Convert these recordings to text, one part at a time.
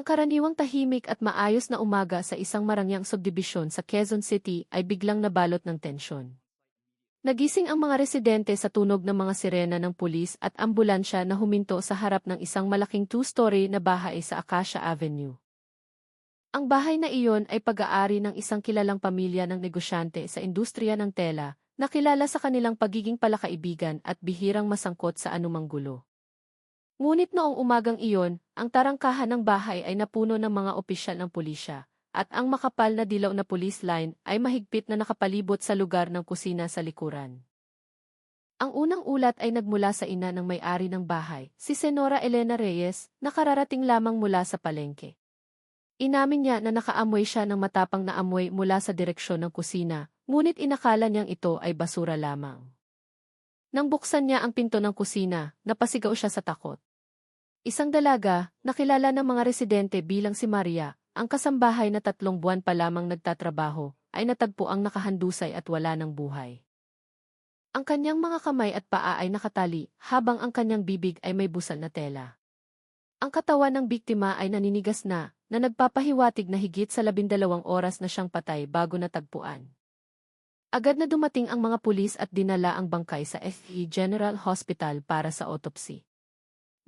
karaniwang tahimik at maayos na umaga sa isang marangyang subdibisyon sa Quezon City ay biglang nabalot ng tensyon. Nagising ang mga residente sa tunog ng mga sirena ng pulis at ambulansya na huminto sa harap ng isang malaking two-story na bahay sa Acacia Avenue. Ang bahay na iyon ay pag-aari ng isang kilalang pamilya ng negosyante sa industriya ng tela, na kilala sa kanilang pagiging palakaibigan at bihirang masangkot sa anumang gulo. Ngunit noong umagang iyon, ang tarangkahan ng bahay ay napuno ng mga opisyal ng pulisya, at ang makapal na dilaw na police line ay mahigpit na nakapalibot sa lugar ng kusina sa likuran. Ang unang ulat ay nagmula sa ina ng may-ari ng bahay, si Senora Elena Reyes, na kararating lamang mula sa palengke. Inamin niya na nakaamoy siya ng matapang na amoy mula sa direksyon ng kusina, ngunit inakala niyang ito ay basura lamang. Nang buksan niya ang pinto ng kusina, napasigaw siya sa takot. Isang dalaga, nakilala ng mga residente bilang si Maria, ang kasambahay na 3 buwan pa lamang nagtatrabaho, ay natagpuang nakahandusay at wala ng buhay. Ang kanyang mga kamay at paa ay nakatali, habang ang kanyang bibig ay may busal na tela. Ang katawan ng biktima ay naninigas na nagpapahiwatig na higit sa 12 oras na siyang patay bago natagpuan. Agad na dumating ang mga pulis at dinala ang bangkay sa FE General Hospital para sa autopsy.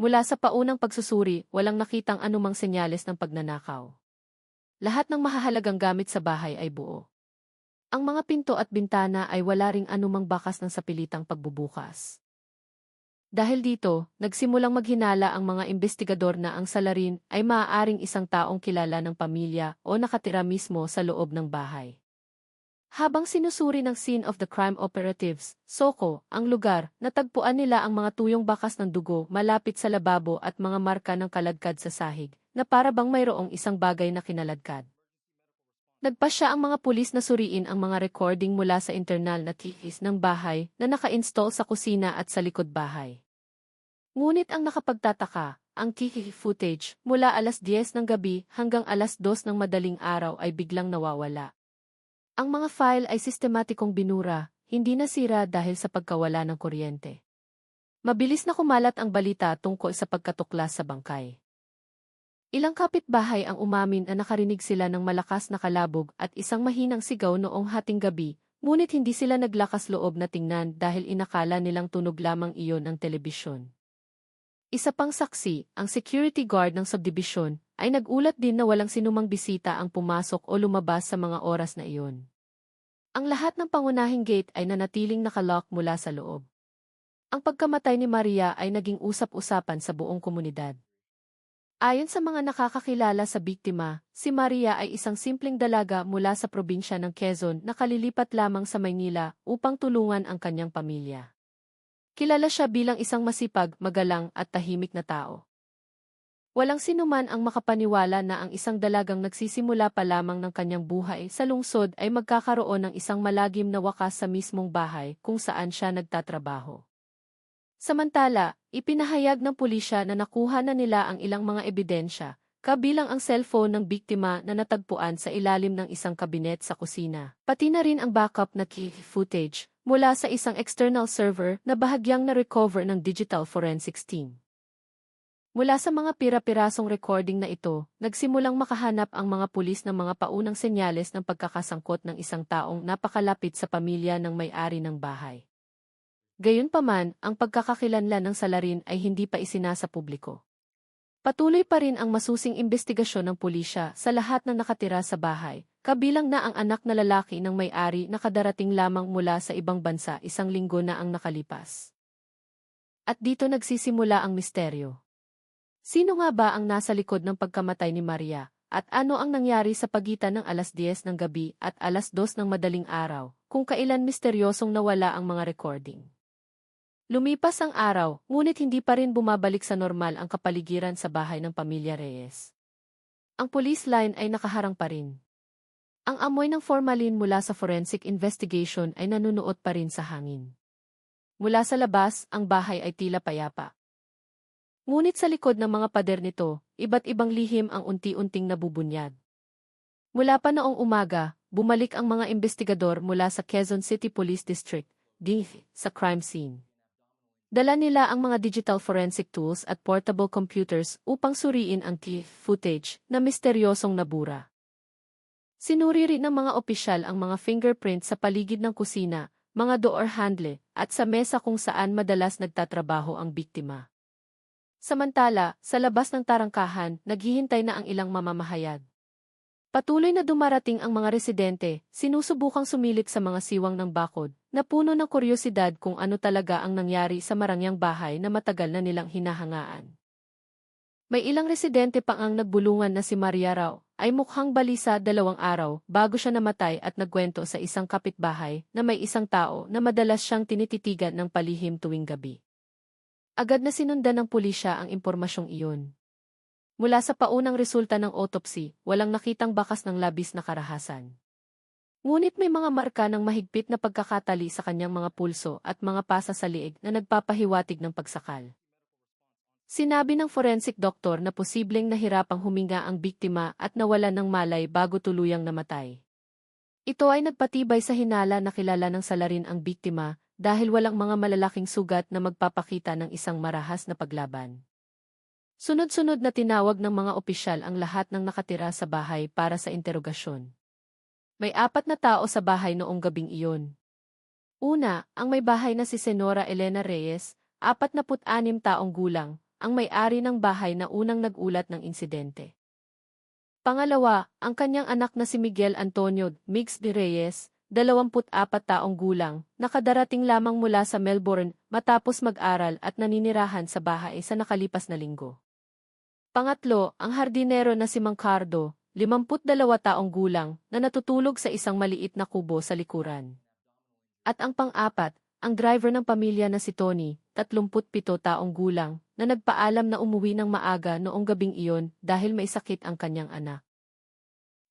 Mula sa paunang pagsusuri, walang nakitang anumang senyales ng pagnanakaw. Lahat ng mahahalagang gamit sa bahay ay buo. Ang mga pinto at bintana ay wala ring anumang bakas ng sapilitang pagbubukas. Dahil dito, nagsimulang maghinala ang mga investigador na ang salarin ay maaaring isang taong kilala ng pamilya o nakatira mismo sa loob ng bahay. Habang sinusuri ng Scene of the Crime Operatives, SOCO, ang lugar, natagpuan nila ang mga tuyong bakas ng dugo malapit sa lababo at mga marka ng kaladkad sa sahig, na para bang mayroong isang bagay na kinaladkad. Nagpasya ang mga pulis na suriin ang mga recording mula sa internal na TVs ng bahay na naka-install sa kusina at sa likod bahay. Ngunit ang nakapagtataka, ang TV footage mula alas 10 ng gabi hanggang alas 2 ng madaling araw ay biglang nawawala. Ang mga file ay sistematikong binura, hindi nasira dahil sa pagkawala ng kuryente. Mabilis na kumalat ang balita tungkol sa pagkatuklas sa bangkay. Ilang kapitbahay ang umamin na nakarinig sila ng malakas na kalabog at isang mahinang sigaw noong hating gabi, ngunit hindi sila naglakas loob na tingnan dahil inakala nilang tunog lamang iyon ng telebisyon. Isa pang saksi, ang security guard ng subdivision, ay nagulat din na walang sinumang bisita ang pumasok o lumabas sa mga oras na iyon. Ang lahat ng pangunahing gate ay nanatiling nakalock mula sa loob. Ang pagkamatay ni Maria ay naging usap-usapan sa buong komunidad. Ayon sa mga nakakakilala sa biktima, si Maria ay isang simpleng dalaga mula sa probinsya ng Quezon na kalilipat lamang sa Maynila upang tulungan ang kanyang pamilya. Kilala siya bilang isang masipag, magalang at tahimik na tao. Walang sinuman ang makapaniwala na ang isang dalagang nagsisimula pa lamang ng kanyang buhay sa lungsod ay magkakaroon ng isang malagim na wakas sa mismong bahay kung saan siya nagtatrabaho. Samantala, ipinahayag ng pulisya na nakuha na nila ang ilang mga ebidensya, kabilang ang cellphone ng biktima na natagpuan sa ilalim ng isang kabinet sa kusina, pati na rin ang backup na key footage mula sa isang external server na bahagyang na-recover ng digital forensics team. Mula sa mga pira-pirasong recording na ito, nagsimulang makahanap ang mga pulis ng mga paunang senyales ng pagkakasangkot ng isang taong napakalapit sa pamilya ng may-ari ng bahay. Gayunpaman, ang pagkakakilanlan ng salarin ay hindi pa isinasa publiko. Patuloy pa rin ang masusing investigasyon ng pulisya sa lahat ng nakatira sa bahay, kabilang na ang anak na lalaki ng may-ari na kadarating lamang mula sa ibang bansa 1 linggo na ang nakalipas. At dito nagsisimula ang misteryo. Sino nga ba ang nasa likod ng pagkamatay ni Maria, at ano ang nangyari sa pagitan ng alas 10 ng gabi at alas 2 ng madaling araw, kung kailan misteryosong nawala ang mga recording? Lumipas ang araw, ngunit hindi pa rin bumabalik sa normal ang kapaligiran sa bahay ng pamilya Reyes. Ang police line ay nakaharang pa rin. Ang amoy ng formalin mula sa forensic investigation ay nanunuot pa rin sa hangin. Mula sa labas, ang bahay ay tila payapa. Ngunit sa likod ng mga pader nito, iba't ibang lihim ang unti-unting nabubunyag. Mula pa noong umaga, bumalik ang mga investigador mula sa Quezon City Police District, sa crime scene. Dala nila ang mga digital forensic tools at portable computers upang suriin ang footage na misteryosong nabura. Sinuri rin ng mga opisyal ang mga fingerprint sa paligid ng kusina, mga door handle, at sa mesa kung saan madalas nagtatrabaho ang biktima. Samantala, sa labas ng tarangkahan, naghihintay na ang ilang mamamahayag. Patuloy na dumarating ang mga residente, sinusubukang sumilip sa mga siwang ng bakod, na puno ng kuryosidad kung ano talaga ang nangyari sa marangyang bahay na matagal na nilang hinahangaan. May ilang residente pang ang nagbulungan na si Maria raw, ay mukhang balisa 2 araw bago siya namatay at nagkwento sa isang kapitbahay na may isang tao na madalas siyang tinititigan ng palihim tuwing gabi. Agad na sinundan ng pulisya ang impormasyong iyon. Mula sa paunang resulta ng autopsy, walang nakitang bakas ng labis na karahasan. Ngunit may mga marka ng mahigpit na pagkakatali sa kanyang mga pulso at mga pasa sa liig na nagpapahiwatig ng pagsakal. Sinabi ng forensic doctor na posibleng nahirapang huminga ang biktima at nawalan ng malay bago tuluyang namatay. Ito ay nagpatibay sa hinala na kilala ng salarin ang biktima dahil walang mga malalaking sugat na magpapakita ng isang marahas na paglaban. Sunod-sunod na tinawag ng mga opisyal ang lahat ng nakatira sa bahay para sa interogasyon. May 4 na tao sa bahay noong gabing iyon. Una, ang may bahay na si Senora Elena Reyes, 46 taong gulang, ang may-ari ng bahay na unang nagulat ng insidente. Pangalawa, ang kanyang anak na si Miguel Antonio Migs de Reyes, 24 taong gulang, nakadarating lamang mula sa Melbourne matapos mag-aral at naninirahan sa bahay sa nakalipas na linggo. Pangatlo, ang hardinero na si Mang Cardo, 52 taong gulang, na natutulog sa isang maliit na kubo sa likuran. At ang pang-4, ang driver ng pamilya na si Tony, 37 taong gulang, na nagpaalam na umuwi ng maaga noong gabing iyon dahil may sakit ang kanyang anak.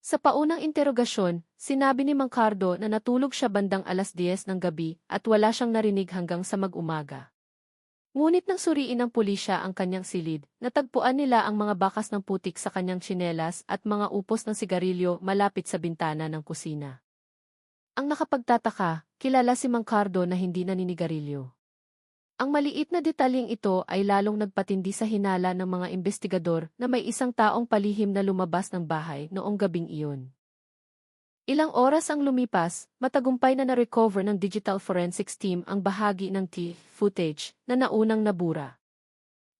Sa paunang interogasyon, sinabi ni Mang Cardo na natulog siya bandang 10:00 ng gabi at wala siyang narinig hanggang sa mag-umaga. Ngunit nang suriin ng pulisya ang kanyang silid, natagpuan nila ang mga bakas ng putik sa kanyang tsinelas at mga upos ng sigarilyo malapit sa bintana ng kusina. Ang nakapagtataka, kilala si Mang Cardo na hindi naninigarilyo. Ang maliit na detalyeng ito ay lalong nagpatindi sa hinala ng mga investigador na may isang taong palihim na lumabas ng bahay noong gabing iyon. Ilang oras ang lumipas, matagumpay na na-recover ng digital forensics team ang bahagi ng footage na naunang nabura.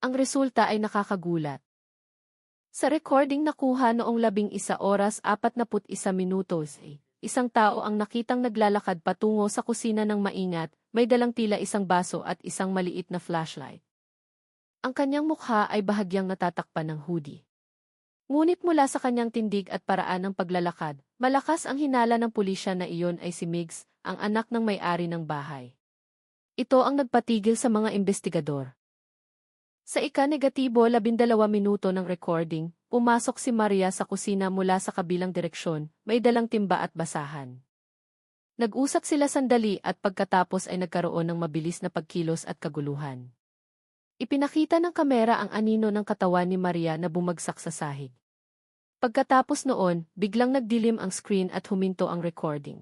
Ang resulta ay nakakagulat. Sa recording nakuha noong 11 oras 41 minutos, isang tao ang nakitang naglalakad patungo sa kusina ng maingat, may dalang tila isang baso at isang maliit na flashlight. Ang kanyang mukha ay bahagyang natatakpan ng hoodie. Ngunit mula sa kanyang tindig at paraan ng paglalakad, malakas ang hinala ng pulisya na iyon ay si Migs, ang anak ng may-ari ng bahay. Ito ang nagpatigil sa mga investigador. Sa ika-negatibo 12 minuto ng recording, pumasok si Maria sa kusina mula sa kabilang direksyon, may dalang timba at basahan. Nag-usap sila sandali at pagkatapos ay nagkaroon ng mabilis na pagkilos at kaguluhan. Ipinakita ng kamera ang anino ng katawan ni Maria na bumagsak sa sahig. Pagkatapos noon, biglang nagdilim ang screen at huminto ang recording.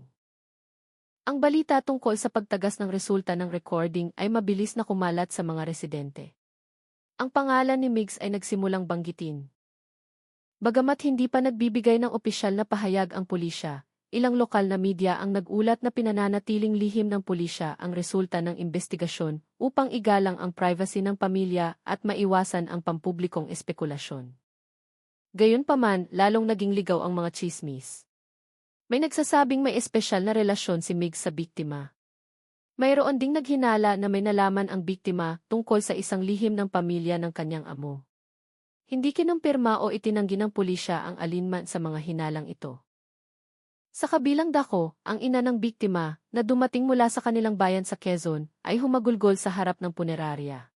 Ang balita tungkol sa pagtagas ng resulta ng recording ay mabilis na kumalat sa mga residente. Ang pangalan ni Migs ay nagsimulang banggitin. Bagamat hindi pa nagbibigay ng opisyal na pahayag ang pulisya, ilang lokal na media ang nag-ulat na pinananatiling lihim ng pulisya ang resulta ng investigasyon upang igalang ang privacy ng pamilya at maiwasan ang pampublikong espekulasyon. Gayunpaman, lalong naging ligaw ang mga tsismis. May nagsasabing may espesyal na relasyon si Migs sa biktima. Mayroon ding naghinala na may nalaman ang biktima tungkol sa isang lihim ng pamilya ng kanyang amo. Hindi kinumpirma o itinanggi ng pulisya ang alinman sa mga hinalang ito. Sa kabilang dako, ang ina ng biktima, na dumating mula sa kanilang bayan sa Quezon, ay humagulgol sa harap ng punerarya.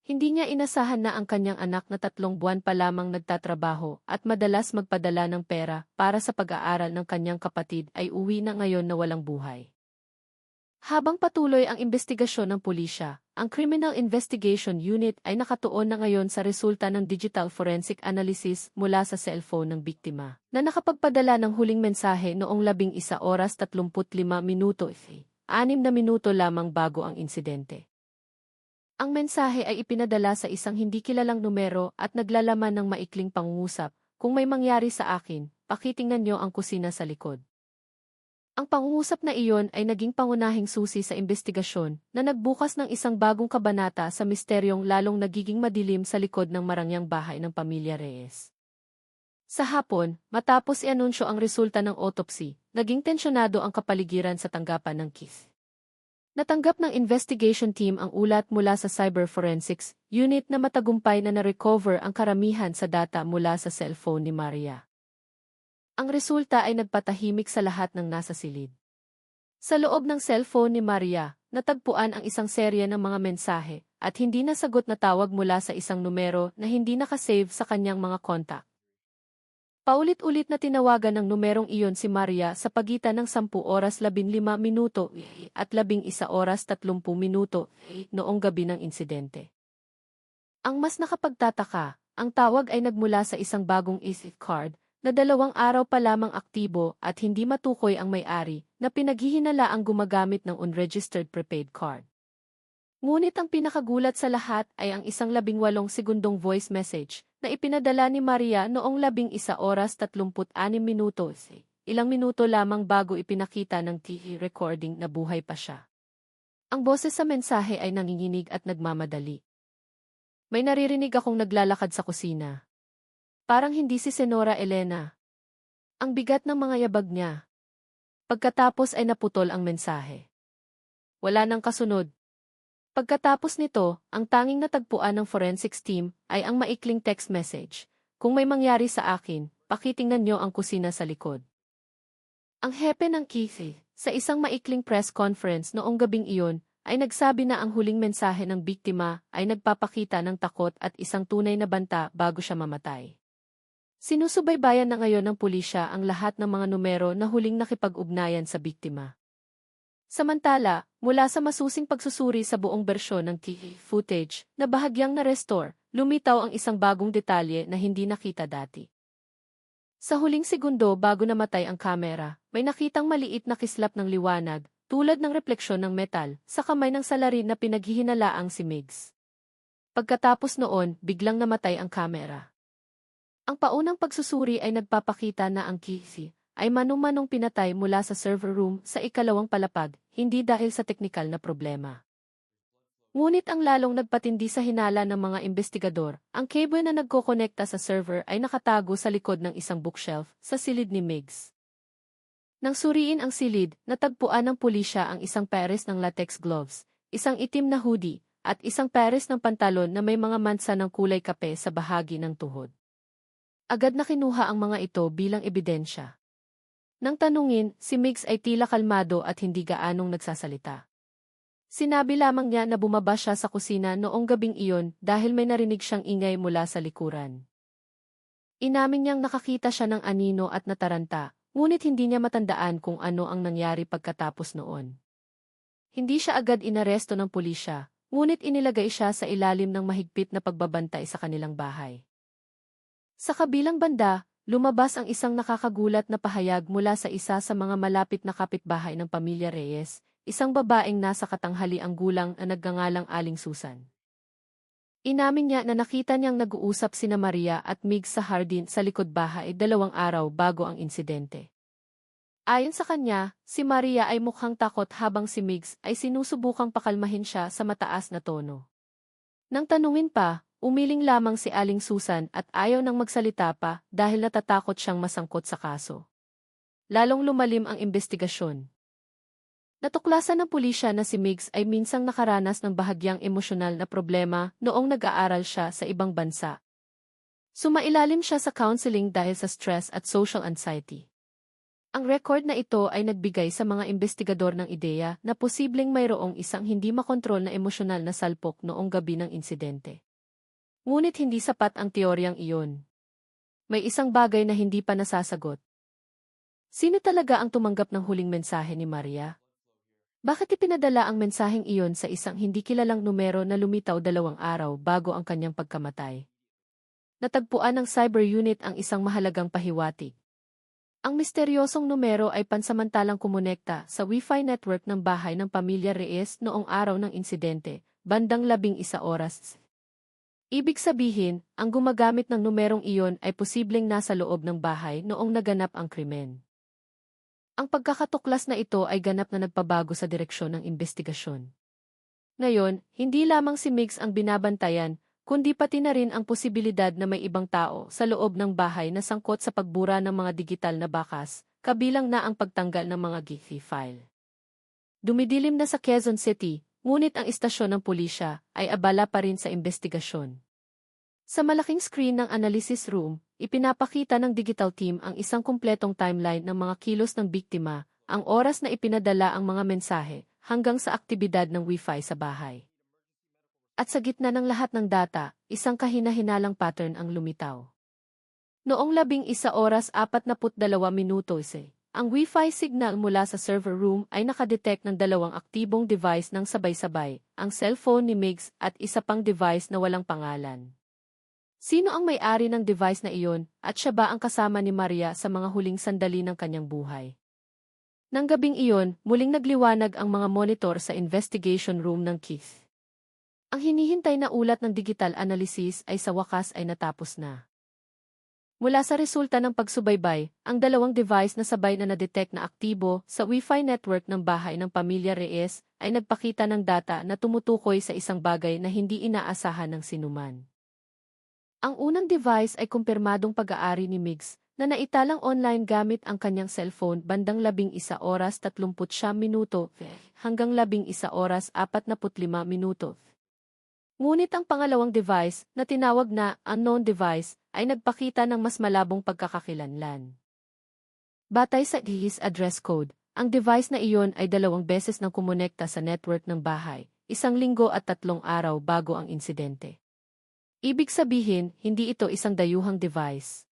Hindi niya inasahan na ang kanyang anak na 3 buwan pa lamang nagtatrabaho at madalas magpadala ng pera para sa pag-aaral ng kanyang kapatid ay uwi na ngayon na walang buhay. Habang patuloy ang investigasyon ng pulisya, ang Criminal Investigation Unit ay nakatuon na ngayon sa resulta ng digital forensic analysis mula sa cellphone ng biktima, na nakapagpadala ng huling mensahe noong 11 oras 35 minuto, 6 na minuto lamang bago ang insidente. Ang mensahe ay ipinadala sa isang hindi kilalang numero at naglalaman ng maikling pangungusap. Kung may mangyari sa akin, pakitingnan niyo ang kusina sa likod. Ang pangungusap na iyon ay naging pangunahing susi sa investigasyon na nagbukas ng isang bagong kabanata sa misteryong lalong nagiging madilim sa likod ng marangyang bahay ng pamilya Reyes. Sa hapon, matapos i-anunsyo ang resulta ng autopsy, naging tensyonado ang kapaligiran sa tanggapan ng Keith. Natanggap ng investigation team ang ulat mula sa Cyber Forensics Unit na matagumpay na na-recover ang karamihan sa data mula sa cellphone ni Maria. Ang resulta ay nagpatahimik sa lahat ng nasa silid. Sa loob ng cellphone ni Maria, natagpuan ang isang serye ng mga mensahe at hindi nasagot na tawag mula sa isang numero na hindi nakasave sa kanyang mga kontak. Paulit-ulit na tinawagan ng numerong iyon si Maria sa pagitan ng 10 oras 15 minuto at 11 oras 30 minuto noong gabi ng insidente. Ang mas nakapagtataka, ang tawag ay nagmula sa isang bagong ESIM card na 2 araw pa lamang aktibo at hindi matukoy ang may-ari na pinaghihinala ang gumagamit ng unregistered prepaid card. Ngunit ang pinakagulat sa lahat ay ang isang 18 segundong voice message na ipinadala ni Maria noong 11 oras 36 minuto, ilang minuto lamang bago ipinakita ng TV recording na buhay pa siya. Ang boses sa mensahe ay nanginginig at nagmamadali. May naririnig akong naglalakad sa kusina. Parang hindi si Senora Elena. Ang bigat ng mga yabag niya. Pagkatapos ay naputol ang mensahe. Wala nang kasunod. Pagkatapos nito, ang tanging natagpuan ng forensics team ay ang maikling text message. Kung may mangyari sa akin, pakitingnan niyo ang kusina sa likod. Ang hepe ng Keith, sa isang maikling press conference noong gabing iyon, ay nagsabi na ang huling mensahe ng biktima ay nagpapakita ng takot at isang tunay na banta bago siya mamatay. Sinusubaybayan na ngayon ng pulisya ang lahat ng mga numero na huling nakipag-ugnayan sa biktima. Samantala, mula sa masusing pagsusuri sa buong bersyon ng TV footage na bahagyang na-restore, lumitaw ang isang bagong detalye na hindi nakita dati. Sa huling segundo bago namatay ang kamera, may nakitang maliit na kislap ng liwanag, tulad ng refleksyon ng metal, sa kamay ng salarin na pinaghihinalaang si Migs. Pagkatapos noon, biglang namatay ang kamera. Ang paunang pagsusuri ay nagpapakita na ang Keith ay manong-manong pinatay mula sa server room sa ikalawang palapag, hindi dahil sa teknikal na problema. Ngunit ang lalong nagpatindi sa hinala ng mga investigador, ang cable na nagkokonekta sa server ay nakatago sa likod ng isang bookshelf sa silid ni Migs. Nang suriin ang silid, natagpuan ng pulisya ang isang pares ng latex gloves, isang itim na hoodie, at isang pares ng pantalon na may mga mansa ng kulay kape sa bahagi ng tuhod. Agad na kinuha ang mga ito bilang ebidensya. Nang tanungin, si Migs ay tila kalmado at hindi gaanong nagsasalita. Sinabi lamang niya na bumaba siya sa kusina noong gabing iyon dahil may narinig siyang ingay mula sa likuran. Inamin niyang nakakita siya ng anino at nataranta, ngunit hindi niya matandaan kung ano ang nangyari pagkatapos noon. Hindi siya agad inaresto ng pulisya, ngunit inilagay siya sa ilalim ng mahigpit na pagbabantay sa kanilang bahay. Sa kabilang banda, lumabas ang isang nakakagulat na pahayag mula sa isa sa mga malapit na kapitbahay ng pamilya Reyes, isang babaeng nasa katanghaliang gulang na nagngangalang Aling Susan. Inamin niya na nakita niyang nag-uusap sina Maria at Migs sa hardin sa likod bahay 2 araw bago ang insidente. Ayon sa kanya, si Maria ay mukhang takot habang si Migs ay sinusubukang pakalmahin siya sa mataas na tono. Nang tanungin pa, umiling lamang si Aling Susan at ayaw nang magsalita pa dahil natatakot siyang masangkot sa kaso. Lalong lumalim ang investigasyon. Natuklasan ng pulisya na si Migs ay minsang nakaranas ng bahagyang emosyonal na problema noong nag-aaral siya sa ibang bansa. Sumailalim siya sa counseling dahil sa stress at social anxiety. Ang record na ito ay nagbigay sa mga investigador ng ideya na posibleng mayroong isang hindi makontrol na emosyonal na salpok noong gabi ng insidente. Ngunit hindi sapat ang teoryang iyon. May isang bagay na hindi pa nasasagot. Sino talaga ang tumanggap ng huling mensahe ni Maria? Bakit ipinadala ang mensaheng iyon sa isang hindi kilalang numero na lumitaw 2 araw bago ang kanyang pagkamatay? Natagpuan ng cyber unit ang isang mahalagang pahiwatig. Ang misteryosong numero ay pansamantalang kumonekta sa Wi-Fi network ng bahay ng pamilya Reyes noong araw ng insidente, bandang 11 oras. Ibig sabihin, ang gumagamit ng numerong iyon ay posibleng nasa loob ng bahay noong naganap ang krimen. Ang pagkakatuklas na ito ay ganap na nagpabago sa direksyon ng investigasyon. Ngayon, hindi lamang si Migs ang binabantayan, kundi pati na rin ang posibilidad na may ibang tao sa loob ng bahay na sangkot sa pagbura ng mga digital na bakas, kabilang na ang pagtanggal ng mga GIF file. Dumidilim na sa Quezon City, ngunit ang istasyon ng pulisya ay abala pa rin sa investigasyon. Sa malaking screen ng analysis room, ipinapakita ng digital team ang isang kumpletong timeline ng mga kilos ng biktima, ang oras na ipinadala ang mga mensahe, hanggang sa aktibidad ng Wi-Fi sa bahay. At sa gitna ng lahat ng data, isang kahina-hinalang pattern ang lumitaw. Noong 11 oras 42 minutos, ang Wi-Fi signal mula sa server room ay nakadetect ng dalawang aktibong device ng sabay-sabay, ang cellphone ni Migs at isa pang device na walang pangalan. Sino ang may-ari ng device na iyon at siya ba ang kasama ni Maria sa mga huling sandali ng kanyang buhay? Nang gabing iyon, muling nagliwanag ang mga monitor sa investigation room ng Keith. Ang hinihintay na ulat ng digital analysis ay sa wakas ay natapos na. Mula sa resulta ng pagsubaybay, ang dalawang device na sabay na na-detect na aktibo sa Wi-Fi network ng bahay ng pamilya Reyes ay nagpakita ng data na tumutukoy sa isang bagay na hindi inaasahan ng sinuman. Ang unang device ay kumpirmadong pag-aari ni Migs, na naitalang online gamit ang kanyang cellphone bandang 11 oras 39 minuto hanggang 11 oras 45 minuto. Ngunit ang pangalawang device, na tinawag na unknown device, ay nagpakita ng mas malabong pagkakakilanlan. Batay sa DIS address code, ang device na iyon ay 2 beses nang kumonekta sa network ng bahay, 1 linggo at 3 araw bago ang insidente. Ibig sabihin, hindi ito isang dayuhang device.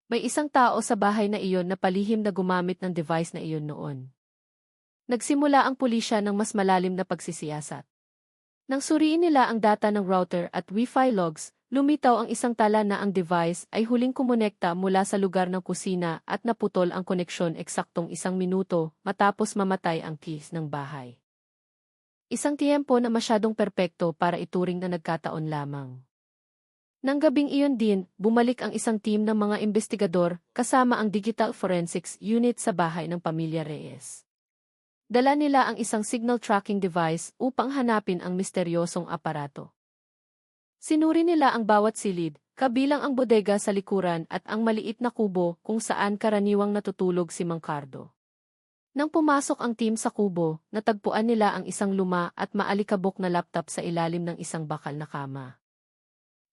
May isang tao sa bahay na iyon na palihim na gumamit ng device na iyon noon. Nagsimula ang pulisya ng mas malalim na pagsisiyasat. Nang suriin nila ang data ng router at Wi-Fi logs, lumitaw ang isang tala na ang device ay huling kumonekta mula sa lugar ng kusina at naputol ang koneksyon eksaktong 1 minuto matapos mamatay ang keys ng bahay. Isang tiyempo na masyadong perpekto para ituring na nagkataon lamang. Nang gabing iyon din, bumalik ang isang team ng mga investigador kasama ang Digital Forensics Unit sa bahay ng pamilya Reyes. Dala nila ang isang signal tracking device upang hanapin ang misteryosong aparato. Sinuri nila ang bawat silid, kabilang ang bodega sa likuran at ang maliit na kubo kung saan karaniwang natutulog si Mang Cardo. Nang pumasok ang team sa kubo, natagpuan nila ang isang luma at maalikabok na laptop sa ilalim ng isang bakal na kama.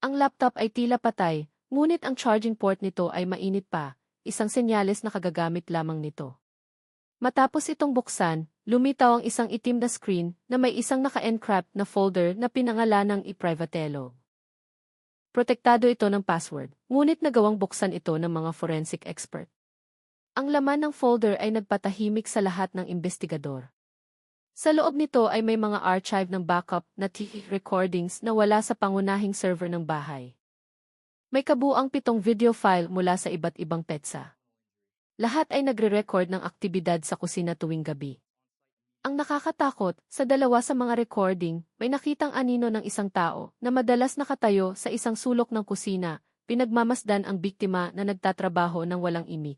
Ang laptop ay tila patay, ngunit ang charging port nito ay mainit pa, isang senyales na kagagamit lamang nito. Matapos itong buksan, lumitaw ang isang itim na screen na may isang naka-encrypt na folder na pinangalanang iPrivatelo. Protektado ito ng password, ngunit nagawang buksan ito ng mga forensic expert. Ang laman ng folder ay nagpatahimik sa lahat ng investigador. Sa loob nito ay may mga archive ng backup na recordings na wala sa pangunahing server ng bahay. May kabuuang 7 video file mula sa iba't ibang petsa. Lahat ay nagre-record ng aktibidad sa kusina tuwing gabi. Ang nakakatakot, sa 2 sa mga recording, may nakitang anino ng isang tao na madalas nakatayo sa isang sulok ng kusina, pinagmamasdan ang biktima na nagtatrabaho ng walang imik.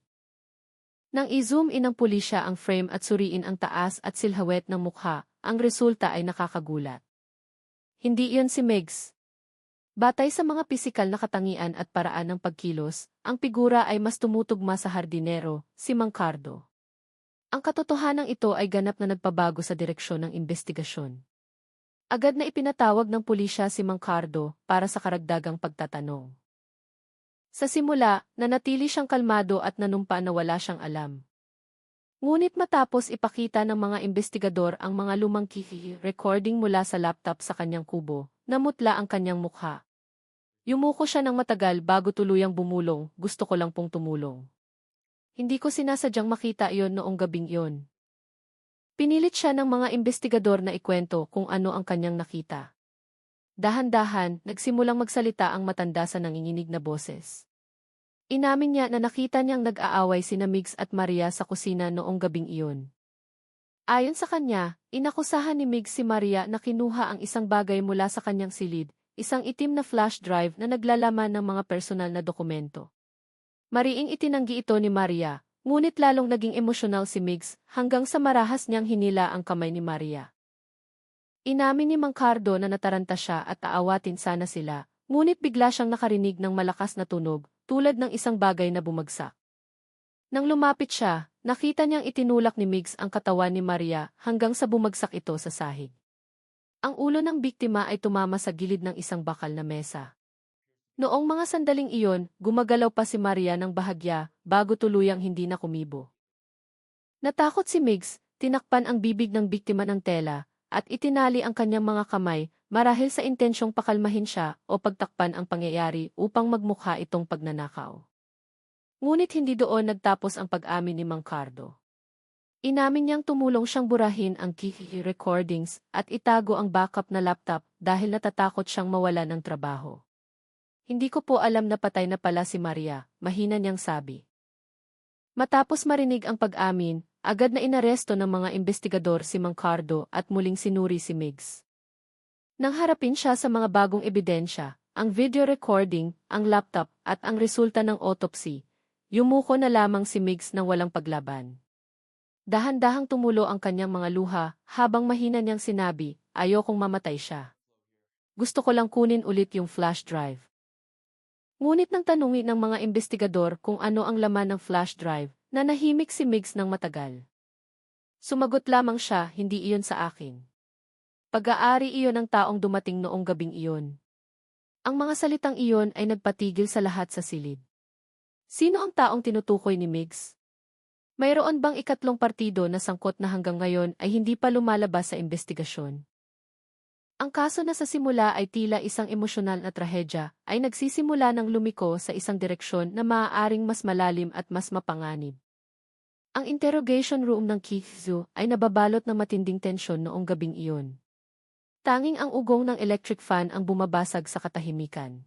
Nang i-zoom in ng pulisya ang frame at suriin ang taas at silhawet ng mukha, ang resulta ay nakakagulat. Hindi iyon si Migs. Batay sa mga pisikal na katangian at paraan ng pagkilos, ang figura ay mas tumutugma sa hardinero, si Mang Cardo. Ang katotohanan ito ay ganap na nagpabago sa direksyon ng investigasyon. Agad na ipinatawag ng pulisya si Mang Cardo para sa karagdagang pagtatanong. Sa simula, nanatili siyang kalmado at nanumpa na wala siyang alam. Ngunit matapos ipakita ng mga investigador ang mga lumang recording mula sa laptop sa kanyang kubo, namutla ang kanyang mukha. Yumuko siya ng matagal bago tuluyang bumulong, gusto ko lang pong tumulong. Hindi ko sinasadyang makita iyon noong gabing iyon. Pinilit siya ng mga investigador na ikwento kung ano ang kanyang nakita. Dahan-dahan, nagsimulang magsalita ang matanda sa nanginginig na boses. Inamin niya na nakita niyang nag-aaway sina Migs at Maria sa kusina noong gabing iyon. Ayon sa kanya, inakusahan ni Migs si Maria na kinuha ang isang bagay mula sa kanyang silid, isang itim na flash drive na naglalaman ng mga personal na dokumento. Mariing itinanggi ito ni Maria, ngunit lalong naging emosyonal si Migs hanggang sa marahas niyang hinila ang kamay ni Maria. Inamin ni Mang Cardo na nataranta siya at aawatin sana sila, ngunit bigla siyang nakarinig ng malakas na tunog, tulad ng isang bagay na bumagsak. Nang lumapit siya, nakita niyang itinulak ni Migs ang katawan ni Maria hanggang sa bumagsak ito sa sahig. Ang ulo ng biktima ay tumama sa gilid ng isang bakal na mesa. Noong mga sandaling iyon, gumagalaw pa si Maria ng bahagya bago tuluyang hindi na kumibo. Natakot si Migs, tinakpan ang bibig ng biktima ng tela, at itinali ang kanyang mga kamay marahil sa intensyong pakalmahin siya o pagtakpan ang pangyayari upang magmukha itong pagnanakaw. Ngunit hindi doon nagtapos ang pag-amin ni Mang Cardo. Inamin niyang tumulong siyang burahin ang key recordings at itago ang backup na laptop dahil natatakot siyang mawala ng trabaho. Hindi ko po alam na patay na pala si Maria, mahina niyang sabi. Matapos marinig ang pag-amin, agad na inaresto ng mga investigador si Mang Cardo at muling sinuri si Migs. Nang harapin siya sa mga bagong ebidensya, ang video recording, ang laptop at ang resulta ng autopsy, yumuko na lamang si Migs nang walang paglaban. Dahan-dahang tumulo ang kanyang mga luha habang mahina niyang sinabi, ayokong mamatay siya. Gusto ko lang kunin ulit yung flash drive. Ngunit nang tanungin ng mga investigador kung ano ang laman ng flash drive, nanahimik si Migs ng matagal. Sumagot lamang siya, hindi iyon sa akin. Pag-aari iyon ng taong dumating noong gabing iyon. Ang mga salitang iyon ay nagpatigil sa lahat sa silid. Sino ang taong tinutukoy ni Migs? Mayroon bang ikatlong partido na sangkot na hanggang ngayon ay hindi pa lumalabas sa investigasyon? Ang kaso na sa simula ay tila isang emosyonal na trahedya, ay nagsisimula ng lumiko sa isang direksyon na maaaring mas malalim at mas mapanganib. Ang interrogation room ng Kizu ay nababalot ng matinding tensyon noong gabing iyon. Tanging ang ugong ng electric fan ang bumabasag sa katahimikan.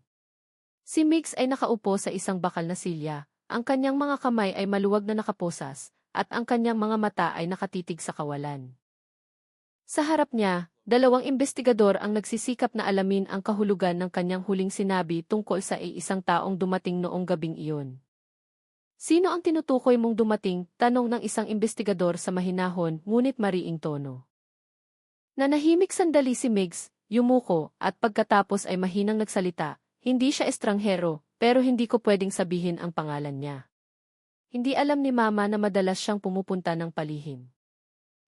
Si Migs ay nakaupo sa isang bakal na silya, ang kanyang mga kamay ay maluwag na nakaposas, at ang kanyang mga mata ay nakatitig sa kawalan. Sa harap niya, dalawang investigador ang nagsisikap na alamin ang kahulugan ng kanyang huling sinabi tungkol sa isang taong dumating noong gabing iyon. Sino ang tinutukoy mong dumating? Tanong ng isang investigador sa mahinahon ngunit mariing tono. Nanahimik sandali si Migs, yumuko, at pagkatapos ay mahinang nagsalita, hindi siya estranghero, pero hindi ko pwedeng sabihin ang pangalan niya. Hindi alam ni Mama na madalas siyang pumupunta ng palihim.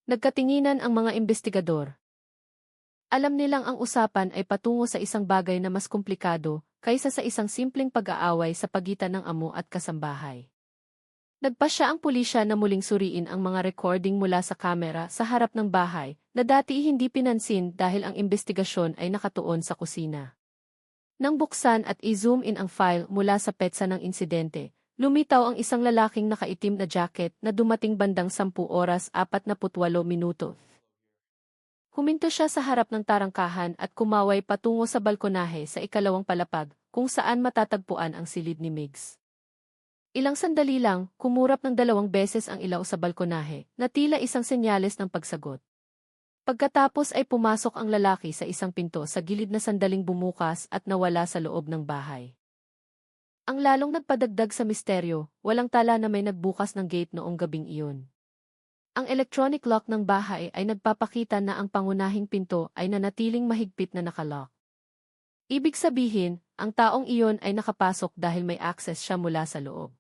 Nagkatinginan ang mga investigador. Alam nilang ang usapan ay patungo sa isang bagay na mas komplikado kaysa sa isang simpleng pag-aaway sa pagitan ng amo at kasambahay. Nagpasya ang pulisya na muling suriin ang mga recording mula sa kamera sa harap ng bahay na dati hindi pinansin dahil ang investigasyon ay nakatuon sa kusina. Nang buksan at i-zoom in ang file mula sa petsa ng insidente, lumitaw ang isang lalaking nakaitim na jacket na dumating bandang 10 oras 48 minuto. Huminto siya sa harap ng tarangkahan at kumaway patungo sa balkonahe sa ikalawang palapag, kung saan matatagpuan ang silid ni Migs. Ilang sandali lang, kumurap ng 2 beses ang ilaw sa balkonahe, na tila isang senyales ng pagsagot. Pagkatapos ay pumasok ang lalaki sa isang pinto sa gilid na sandaling bumukas at nawala sa loob ng bahay. Ang lalong nagpadagdag sa misteryo, walang tala na may nagbukas ng gate noong gabing iyon. Ang electronic lock ng bahay ay nagpapakita na ang pangunahing pinto ay nanatiling mahigpit na nakalock. Ibig sabihin, ang taong iyon ay nakapasok dahil may access siya mula sa loob.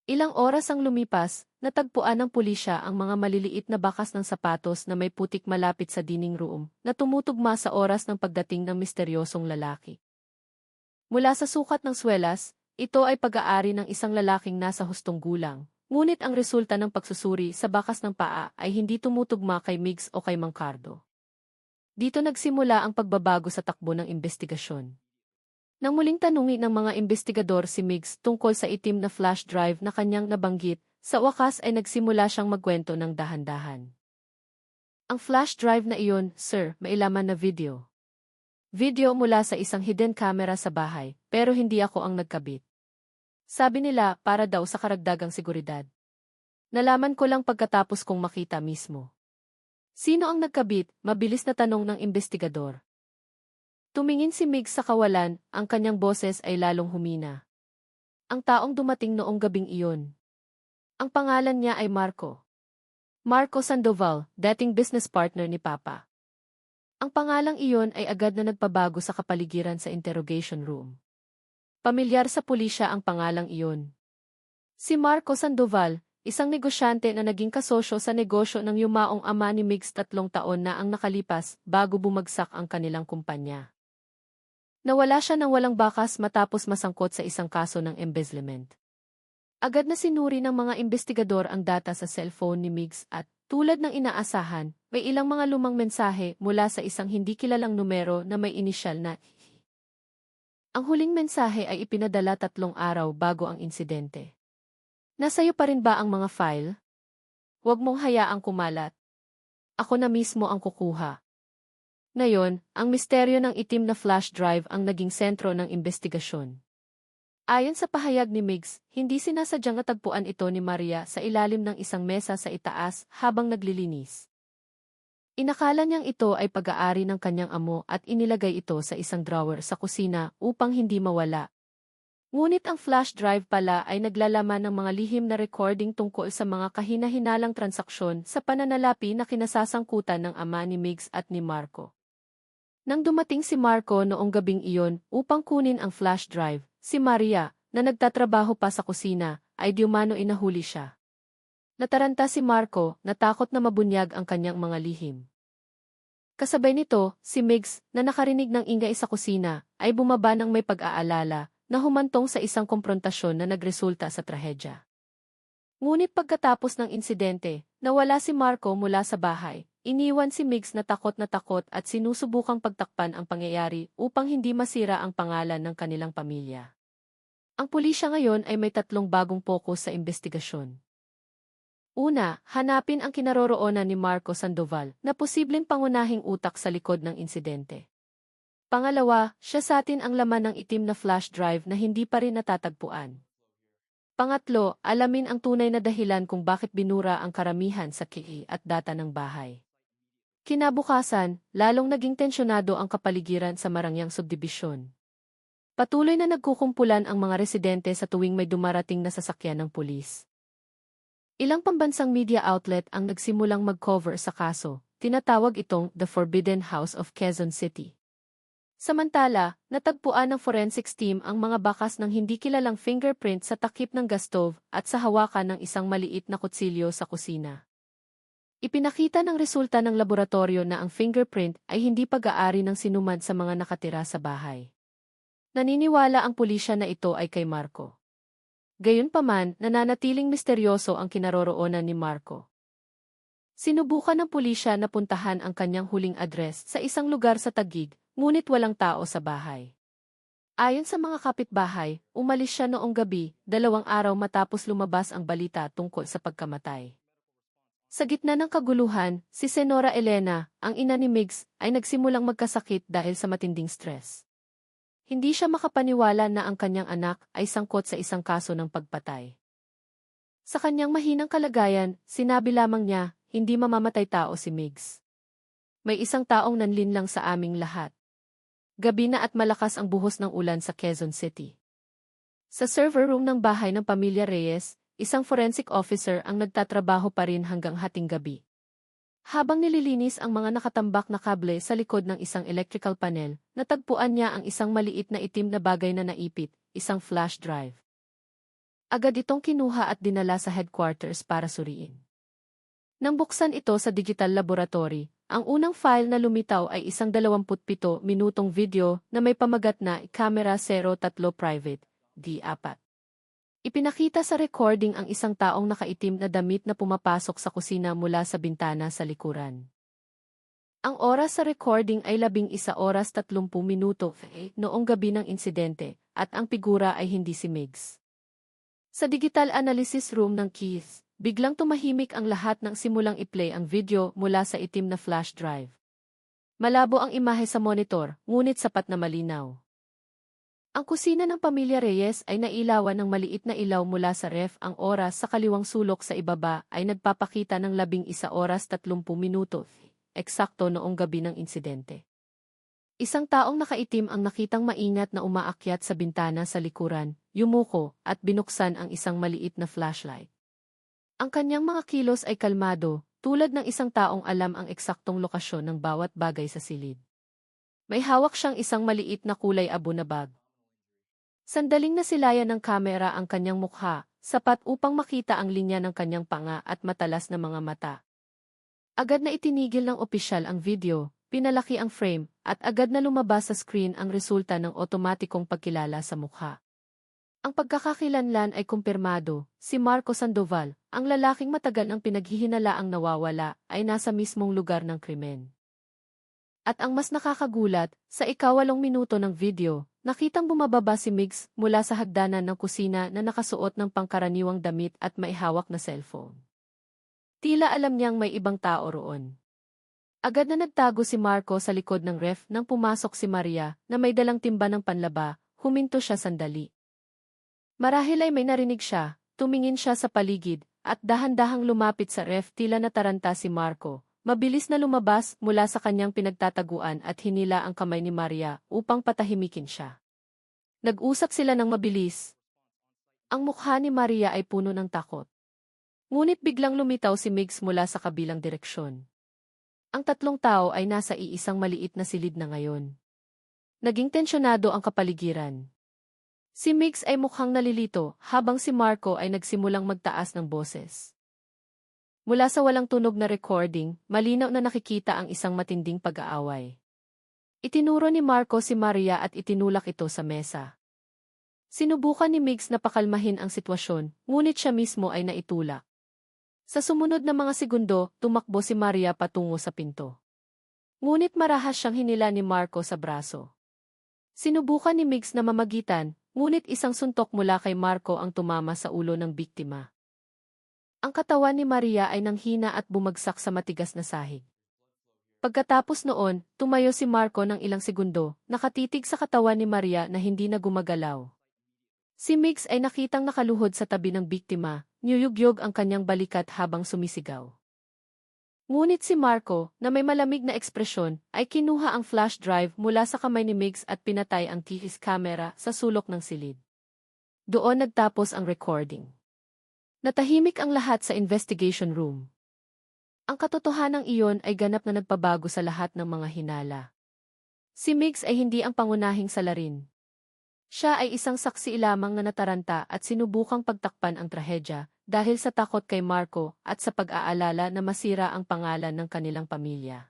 Ilang oras ang lumipas, natagpuan ng pulisya ang mga maliliit na bakas ng sapatos na may putik malapit sa dining room, na tumutugma sa oras ng pagdating ng misteryosong lalaki. Mula sa sukat ng swelas, ito ay pag-aari ng isang lalaking nasa hustong gulang, ngunit ang resulta ng pagsusuri sa bakas ng paa ay hindi tumutugma kay Migs o kay Mang Cardo. Dito nagsimula ang pagbabago sa takbo ng investigasyon. Nang muling tanungin ng mga investigador si Migs tungkol sa itim na flash drive na kanyang nabanggit, sa wakas ay nagsimula siyang magkwento ng dahan-dahan. Ang flash drive na iyon, sir, may laman na video. Video mula sa isang hidden camera sa bahay, pero hindi ako ang nagkabit. Sabi nila, para daw sa karagdagang seguridad. Nalaman ko lang pagkatapos kong makita mismo. Sino ang nagkabit? Mabilis na tanong ng investigador. Tumingin si Migs sa kawalan, ang kanyang boses ay lalong humina. Ang taong dumating noong gabing iyon. Ang pangalan niya ay Marco. Marco Sandoval, dating business partner ni Papa. Ang pangalang iyon ay agad na nagpabago sa kapaligiran sa interrogation room. Pamilyar sa pulisya ang pangalang iyon. Si Marco Sandoval, isang negosyante na naging kasosyo sa negosyo ng yumaong ama ni Migs 3 taon na ang nakalipas bago bumagsak ang kanilang kumpanya. Nawala siya ng walang bakas matapos masangkot sa isang kaso ng embezzlement. Agad na sinuri ng mga investigador ang data sa cellphone ni Migs at, tulad ng inaasahan, may ilang mga lumang mensahe mula sa isang hindi kilalang numero na may inisyal na Ang huling mensahe ay ipinadala 3 araw bago ang insidente. Nasa'yo pa rin ba ang mga file? Huwag mong hayaang kumalat. Ako na mismo ang kukuha. Ngayon, ang misteryo ng itim na flash drive ang naging sentro ng investigasyon. Ayon sa pahayag ni Migs, hindi sinasadyang natagpuan ito ni Maria sa ilalim ng isang mesa sa itaas habang naglilinis. Inakala niyang ito ay pag-aari ng kanyang amo at inilagay ito sa isang drawer sa kusina upang hindi mawala. Ngunit ang flash drive pala ay naglalaman ng mga lihim na recording tungkol sa mga kahina-hinalang transaksyon sa pananalapi na kinasasangkutan ng ama ni Migs at ni Marco. Nang dumating si Marco noong gabing iyon upang kunin ang flash drive, si Maria, na nagtatrabaho pa sa kusina, ay diumano inahuli siya. Nataranta si Marco, natakot na mabunyag ang kanyang mga lihim. Kasabay nito, si Migs, na nakarinig ng ingay sa kusina, ay bumaba ng may pag-aalala, na humantong sa isang komprontasyon na nagresulta sa trahedya. Ngunit pagkatapos ng insidente, nawala si Marco mula sa bahay. Iniwan si Migs na takot at sinusubukang pagtakpan ang pangyayari upang hindi masira ang pangalan ng kanilang pamilya. Ang pulisya ngayon ay may 3 bagong pokus sa investigasyon. Una, hanapin ang kinaroroonan ni Marco Sandoval na posibleng pangunahing utak sa likod ng insidente. Pangalawa, siya sa atin ang laman ng itim na flash drive na hindi pa rin natatagpuan. Pangatlo, alamin ang tunay na dahilan kung bakit binura ang karamihan sa key at data ng bahay. Kinabukasan, lalong naging tensyonado ang kapaligiran sa Marangyang subdibisyon. Patuloy na nagkukumpulan ang mga residente sa tuwing may dumarating na sasakyan ng pulis. Ilang pambansang media outlet ang nagsimulang mag-cover sa kaso, tinatawag itong The Forbidden House of Quezon City. Samantala, natagpuan ng forensics team ang mga bakas ng hindi kilalang fingerprint sa takip ng gas stove at sa hawakan ng isang maliit na kutsilyo sa kusina. Ipinakita ng resulta ng laboratorio na ang fingerprint ay hindi pag-aari ng sinuman sa mga nakatira sa bahay. Naniniwala ang pulisya na ito ay kay Marco. Gayunpaman, nananatiling misteryoso ang kinaroroonan ni Marco. Sinubukan ng pulisya na puntahan ang kanyang huling address sa isang lugar sa Taguig, ngunit walang tao sa bahay. Ayon sa mga kapitbahay, umalis siya noong gabi, 2 araw matapos lumabas ang balita tungkol sa pagkamatay. Sa gitna ng kaguluhan, si Senora Elena, ang ina ni Migs, ay nagsimulang magkasakit dahil sa matinding stress. Hindi siya makapaniwala na ang kanyang anak ay sangkot sa isang kaso ng pagpatay. Sa kanyang mahinang kalagayan, sinabi lamang niya, hindi mamamatay tao si Migs. May isang taong nanlinlang sa aming lahat. Gabi na at malakas ang buhos ng ulan sa Quezon City. Sa server room ng bahay ng pamilya Reyes, isang forensic officer ang nagtatrabaho pa rin hanggang hating gabi. Habang nililinis ang mga nakatambak na kable sa likod ng isang electrical panel, natagpuan niya ang isang maliit na itim na bagay na naipit, isang flash drive. Agad itong kinuha at dinala sa headquarters para suriin. Nang buksan ito sa digital laboratory, ang unang file na lumitaw ay isang 27 minutong video na may pamagat na Camera 03 Private, D4. Ipinakita sa recording ang isang taong nakaitim na damit na pumapasok sa kusina mula sa bintana sa likuran. Ang oras sa recording ay 11:30 noong gabi ng insidente, at ang figura ay hindi si Migs. Sa digital analysis room ng Keith, biglang tumahimik ang lahat nang simulang i-play ang video mula sa itim na flash drive. Malabo ang imahe sa monitor, ngunit sapat na malinaw. Ang kusina ng pamilya Reyes ay nailawan ng maliit na ilaw mula sa ref. Ang oras sa kaliwang sulok sa ibaba ay nagpapakita ng 11:30, eksakto noong gabi ng insidente. Isang taong nakaitim ang nakitang maingat na umaakyat sa bintana sa likuran, yumuko, at binuksan ang isang maliit na flashlight. Ang kanyang mga kilos ay kalmado, tulad ng isang taong alam ang eksaktong lokasyon ng bawat bagay sa silid. May hawak siyang isang maliit na kulay abo na bag. Sandaling nasilayan ng kamera ang kanyang mukha, sapat upang makita ang linya ng kanyang panga at matalas na mga mata. Agad na itinigil ng opisyal ang video, pinalaki ang frame, at agad na lumabas sa screen ang resulta ng otomatikong pagkilala sa mukha. Ang pagkakakilanlan ay kumpirmado, si Marco Sandoval, ang lalaking matagal ang pinaghihinalaang nawawala, ay nasa mismong lugar ng krimen. At ang mas nakakagulat, sa 8 minuto ng video, nakitang bumababa si Migs mula sa hagdanan ng kusina na nakasuot ng pangkaraniwang damit at may hawak na cellphone. Tila alam niyang may ibang tao roon. Agad na nagtago si Marco sa likod ng ref nang pumasok si Maria na may dalang timba ng panlaba, huminto siya sandali. Marahil ay may narinig siya, tumingin siya sa paligid, at dahan-dahang lumapit sa ref. Tila nataranta si Marco. Mabilis na lumabas mula sa kanyang pinagtataguan at hinila ang kamay ni Maria upang patahimikin siya. Nag-usap sila ng mabilis. Ang mukha ni Maria ay puno ng takot. Ngunit biglang lumitaw si Migs mula sa kabilang direksyon. Ang tatlong tao ay nasa iisang maliit na silid na ngayon. Naging tensyonado ang kapaligiran. Si Migs ay mukhang nalilito habang si Marco ay nagsimulang magtaas ng boses. Mula sa walang tunog na recording, malinaw na nakikita ang isang matinding pag-aaway. Itinuro ni Marco si Maria at itinulak ito sa mesa. Sinubukan ni Migs na pakalmahin ang sitwasyon, ngunit siya mismo ay naitulak. Sa sumunod na mga segundo, tumakbo si Maria patungo sa pinto. Ngunit marahas siyang hinila ni Marco sa braso. Sinubukan ni Migs na mamagitan, ngunit isang suntok mula kay Marco ang tumama sa ulo ng biktima. Ang katawan ni Maria ay nanghina at bumagsak sa matigas na sahig. Pagkatapos noon, tumayo si Marco ng ilang segundo, nakatitig sa katawan ni Maria na hindi na gumagalaw. Si Migs ay nakitang nakaluhod sa tabi ng biktima, niyugyog ang kanyang balikat habang sumisigaw. Ngunit si Marco, na may malamig na ekspresyon, ay kinuha ang flash drive mula sa kamay ni Migs at pinatay ang TV's camera sa sulok ng silid. Doon nagtapos ang recording. Natahimik ang lahat sa investigation room. Ang katotohanang iyon ay ganap na nagpabago sa lahat ng mga hinala. Si Migs ay hindi ang pangunahing salarin. Siya ay isang saksi lamang na nataranta at sinubukang pagtakpan ang trahedya dahil sa takot kay Marco at sa pag-aalala na masira ang pangalan ng kanilang pamilya.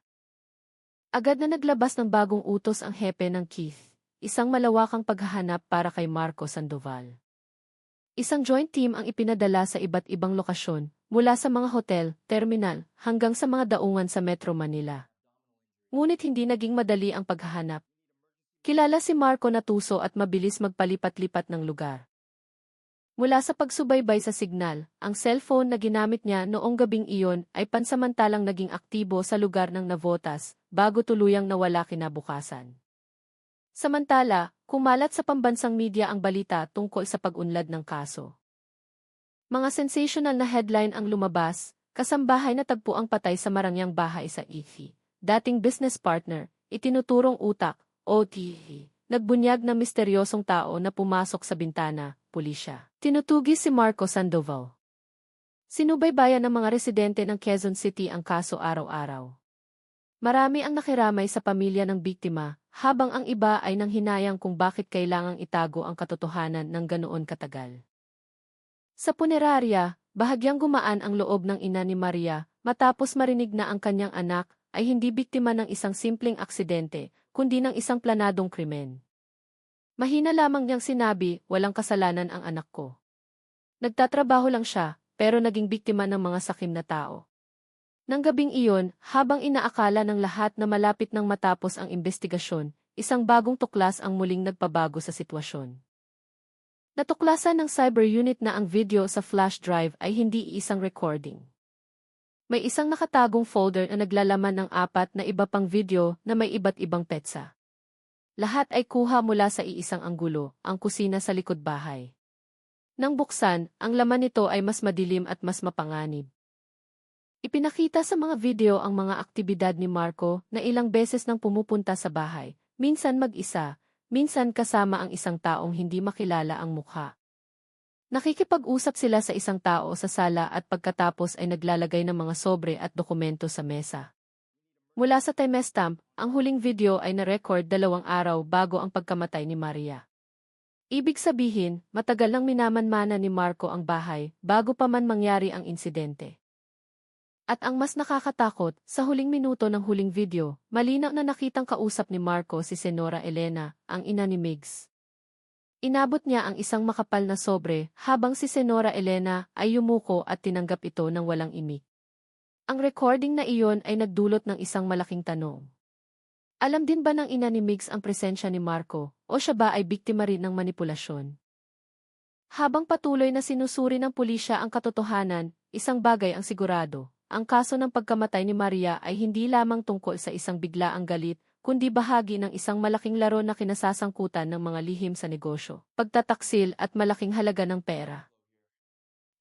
Agad na naglabas ng bagong utos ang hepe ng Keith, isang malawakang paghahanap para kay Marco Sandoval. Isang joint team ang ipinadala sa iba't ibang lokasyon, mula sa mga hotel, terminal, hanggang sa mga daungan sa Metro Manila. Ngunit hindi naging madali ang paghahanap. Kilala si Marco na tuso at mabilis magpalipat-lipat ng lugar. Mula sa pagsubaybay sa signal, ang cellphone na ginamit niya noong gabing iyon ay pansamantalang naging aktibo sa lugar ng Navotas, bago tuluyang nawala kinabukasan. Samantala, kumalat sa pambansang media ang balita tungkol sa pag-unlad ng kaso. Mga sensational na headline ang lumabas, kasambahay na tagpo ang patay sa marangyang bahay sa Ifi. Dating business partner, itinuturong utak, OTE, nagbunyag ng misteryosong tao na pumasok sa bintana, pulisya. Tinutugis si Marco Sandoval. Sinubaybayan ng mga residente ng Quezon City ang kaso araw-araw. Marami ang nakiramay sa pamilya ng biktima, habang ang iba ay nanghinayang kung bakit kailangang itago ang katotohanan ng ganoon katagal. Sa punerarya, bahagyang gumaan ang loob ng ina ni Maria, matapos marinig na ang kanyang anak ay hindi biktima ng isang simpleng aksidente, kundi ng isang planadong krimen. Mahina lamang niyang sinabi, walang kasalanan ang anak ko. Nagtatrabaho lang siya, pero naging biktima ng mga sakim na tao. Nang gabing iyon, habang inaakala ng lahat na malapit nang matapos ang investigasyon, isang bagong tuklas ang muling nagpabago sa sitwasyon. Natuklasan ng cyber unit na ang video sa flash drive ay hindi isang recording. May isang nakatagong folder na naglalaman ng 4 na iba pang video na may iba't ibang petsa. Lahat ay kuha mula sa iisang anggulo, ang kusina sa likod bahay. Nang buksan, ang laman nito ay mas madilim at mas mapanganib. Ipinakita sa mga video ang mga aktibidad ni Marco na ilang beses nang pumupunta sa bahay, minsan mag-isa, minsan kasama ang isang taong hindi makilala ang mukha. Nakikipag-usap sila sa isang tao sa sala at pagkatapos ay naglalagay ng mga sobre at dokumento sa mesa. Mula sa timestamp, ang huling video ay na-record 2 araw bago ang pagkamatay ni Maria. Ibig sabihin, matagal nang minamanmana ni Marco ang bahay bago pa man mangyari ang insidente. At ang mas nakakatakot, sa huling minuto ng huling video, malinaw na nakitang kausap ni Marco si Senora Elena, ang ina ni Migs. Inabot niya ang isang makapal na sobre habang si Senora Elena ay yumuko at tinanggap ito ng walang imik. Ang recording na iyon ay nagdulot ng isang malaking tanong. Alam din ba ng ina ni Migs ang presensya ni Marco o siya ba ay biktima rin ng manipulasyon? Habang patuloy na sinusuri ng pulisya ang katotohanan, isang bagay ang sigurado. Ang kaso ng pagkamatay ni Maria ay hindi lamang tungkol sa isang biglaang galit, kundi bahagi ng isang malaking laro na kinasasangkutan ng mga lihim sa negosyo, pagtataksil at malaking halaga ng pera.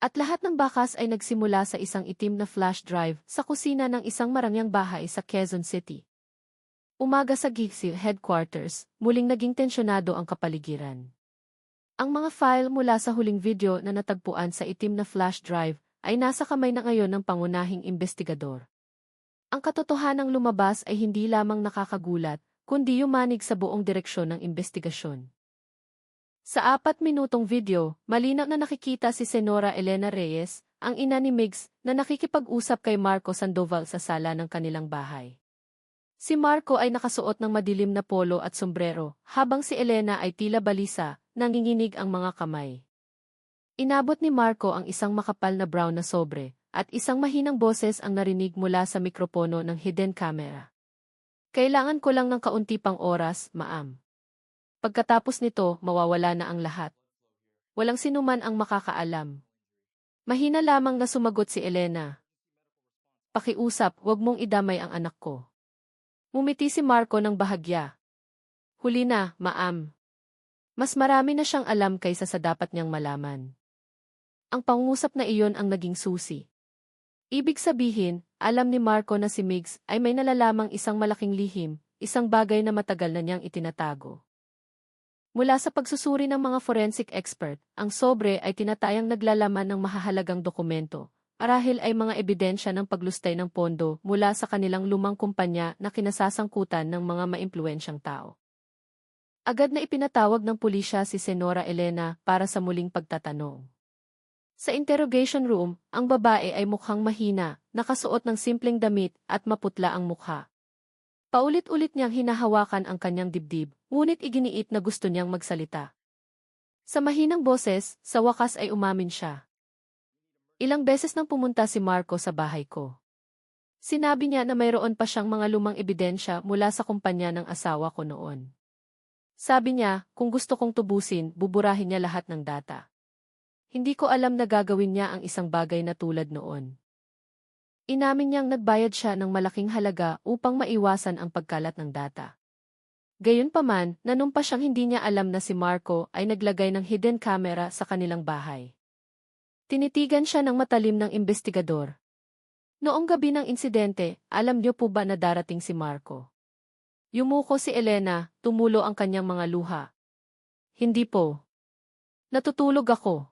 At lahat ng bakas ay nagsimula sa isang itim na flash drive sa kusina ng isang marangyang bahay sa Quezon City. Umaga sa GICC headquarters, muling naging tensyonado ang kapaligiran. Ang mga file mula sa huling video na natagpuan sa itim na flash drive ay nasa kamay na ngayon ng pangunahing investigador. Ang katotohanang lumabas ay hindi lamang nakakagulat, kundi yumanig sa buong direksyon ng investigasyon. Sa 4 minutong video, malinaw na nakikita si Senora Elena Reyes, ang ina ni Migs, na nakikipag-usap kay Marco Sandoval sa sala ng kanilang bahay. Si Marco ay nakasuot ng madilim na polo at sombrero, habang si Elena ay tila balisa, nanginginig ang mga kamay. Inabot ni Marco ang isang makapal na brown na sobre, at isang mahinang boses ang narinig mula sa mikropono ng hidden camera. Kailangan ko lang ng kaunti pang oras, ma'am. Pagkatapos nito, mawawala na ang lahat. Walang sinuman ang makakaalam. Mahina lamang na sumagot si Elena. Pakiusap, wag mong idamay ang anak ko. Ngumiti si Marco ng bahagya. Huli na, ma'am. Mas marami na siyang alam kaysa sa dapat niyang malaman. Ang pangungusap na iyon ang naging susi. Ibig sabihin, alam ni Marco na si Migs ay may nalalamang isang malaking lihim, isang bagay na matagal na niyang itinatago. Mula sa pagsusuri ng mga forensic expert, ang sobre ay tinatayang naglalaman ng mahahalagang dokumento. Marahil ay mga ebidensya ng paglustay ng pondo mula sa kanilang lumang kumpanya na kinasasangkutan ng mga maimpluwensyang tao. Agad na ipinatawag ng pulisya si Senora Elena para sa muling pagtatanong. Sa interrogation room, ang babae ay mukhang mahina, nakasuot ng simpleng damit at maputla ang mukha. Paulit-ulit niyang hinahawakan ang kanyang dibdib, ngunit iginiit na gusto niyang magsalita. Sa mahinang boses, sa wakas ay umamin siya. Ilang beses nang pumunta si Marco sa bahay ko. Sinabi niya na mayroon pa siyang mga lumang ebidensya mula sa kumpanya ng asawa ko noon. Sabi niya, kung gusto kong tubusin, buburahin niya lahat ng data. Hindi ko alam na gagawin niya ang isang bagay na tulad noon. Inamin niyang nagbayad siya ng malaking halaga upang maiwasan ang pagkalat ng data. Gayunpaman, nanumpa siyang hindi niya alam na si Marco ay naglagay ng hidden camera sa kanilang bahay. Tinitigan siya ng matalim ng investigador. Noong gabi ng insidente, alam niyo po ba na darating si Marco? Yumuko si Elena, tumulo ang kanyang mga luha. Hindi po. Natutulog ako.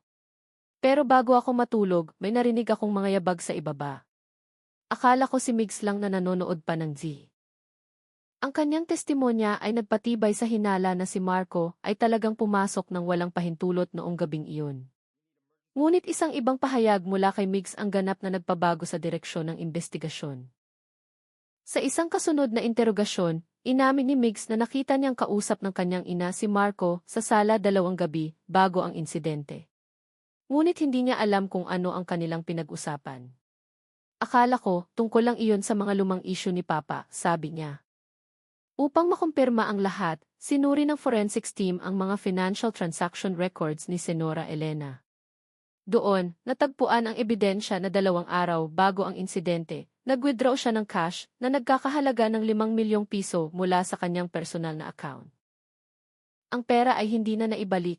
Pero bago ako matulog, may narinig akong mga yabag sa ibaba. Akala ko si Migs lang na nanonood pa ng Z. Ang kanyang testimonya ay nagpatibay sa hinala na si Marco ay talagang pumasok ng walang pahintulot noong gabing iyon. Ngunit isang ibang pahayag mula kay Migs ang ganap na nagpabago sa direksyon ng investigasyon. Sa isang kasunod na interogasyon, inamin ni Migs na nakita niyang kausap ng kanyang ina si Marco sa sala 2 gabi bago ang insidente. Ngunit hindi niya alam kung ano ang kanilang pinag-usapan. Akala ko, tungkol lang iyon sa mga lumang issue ni Papa, sabi niya. Upang makumpirma ang lahat, sinuri ng forensics team ang mga financial transaction records ni Senora Elena. Doon, natagpuan ang ebidensya na 2 araw bago ang insidente, nag-withdraw siya ng cash na nagkakahalaga ng 5 milyong piso mula sa kanyang personal na account. Ang pera ay hindi na naibalik.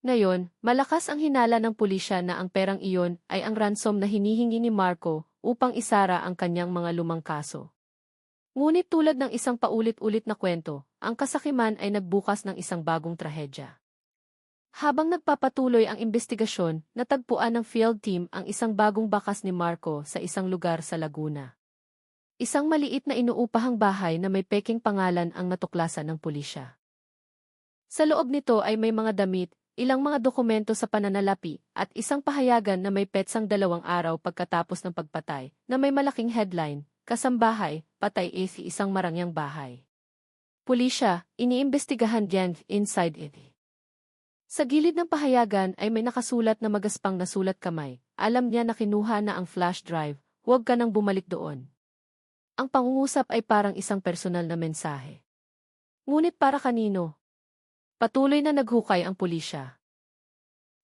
Ngayon, malakas ang hinala ng pulisya na ang perang iyon ay ang ransom na hinihingi ni Marco upang isara ang kanyang mga lumang kaso. Ngunit tulad ng isang paulit-ulit na kwento, ang kasakiman ay nagbukas ng isang bagong trahedya. Habang nagpapatuloy ang investigasyon, natagpuan ng field team ang isang bagong bakas ni Marco sa isang lugar sa Laguna. Isang maliit na inuupahang bahay na may peking pangalan ang natuklasan ng pulisya. Sa loob nito ay may mga damit, ilang mga dokumento sa pananalapi, at isang pahayagan na may petsang 2 araw pagkatapos ng pagpatay, na may malaking headline, "Kasambahay, patay isang marangyang bahay." Pulisya, iniimbestigahan yan inside it. Sa gilid ng pahayagan ay may nakasulat na magaspang na sulat kamay. Alam niya na kinuha na ang flash drive, huwag ka nang bumalik doon. Ang pangungusap ay parang isang personal na mensahe. Ngunit para kanino? Patuloy na naghukay ang pulisya.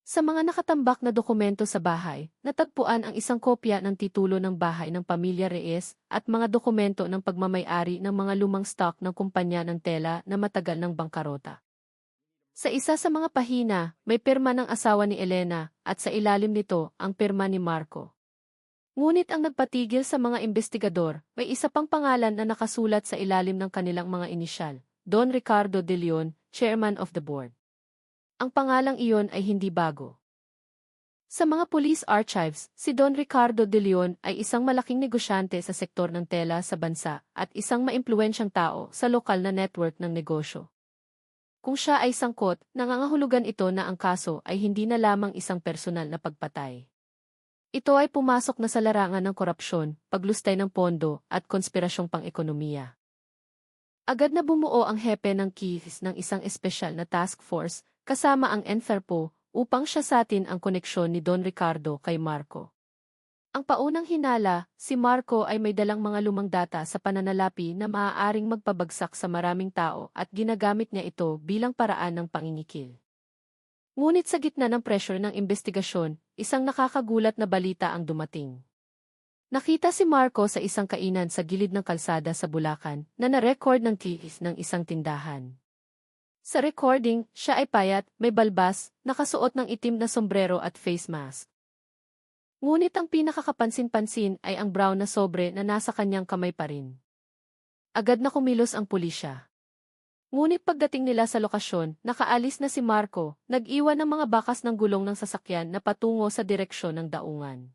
Sa mga nakatambak na dokumento sa bahay, natagpuan ang isang kopya ng titulo ng bahay ng pamilya Reyes at mga dokumento ng pagmamay-ari ng mga lumang stock ng kumpanya ng tela na matagal ng bangkarota. Sa isa sa mga pahina, may pirma ng asawa ni Elena at sa ilalim nito ang pirma ni Marco. Ngunit ang nagpatigil sa mga investigador, may isa pang pangalan na nakasulat sa ilalim ng kanilang mga inisyal, Don Ricardo de Leon, Chairman of the Board. Ang pangalang iyon ay hindi bago. Sa mga police archives, si Don Ricardo de Leon ay isang malaking negosyante sa sektor ng tela sa bansa at isang maimpluwensyang tao sa lokal na network ng negosyo. Kung siya ay sangkot, nangangahulugan ito na ang kaso ay hindi na lamang isang personal na pagpatay. Ito ay pumasok na sa larangan ng korupsyon, paglustay ng pondo, at konspirasyong pang-ekonomiya. Agad na bumuo ang hepe ng KIS ng isang espesyal na task force, kasama ang Interpol, upang siyasatin ang koneksyon ni Don Ricardo kay Marco. Ang paunang hinala, si Marco ay may dalang mga lumang data sa pananalapi na maaaring magpabagsak sa maraming tao at ginagamit niya ito bilang paraan ng pangingikil. Ngunit sa gitna ng pressure ng investigasyon, isang nakakagulat na balita ang dumating. Nakita si Marco sa isang kainan sa gilid ng kalsada sa Bulacan na na-record ng KIS ng isang tindahan. Sa recording, siya ay payat, may balbas, nakasuot ng itim na sombrero at face mask. Ngunit ang pinakakapansin-pansin ay ang brown na sobre na nasa kanyang kamay pa rin. Agad na kumilos ang pulisya. Ngunit pagdating nila sa lokasyon, nakaalis na si Marco, nag-iwan ng mga bakas ng gulong ng sasakyan na patungo sa direksyon ng daungan.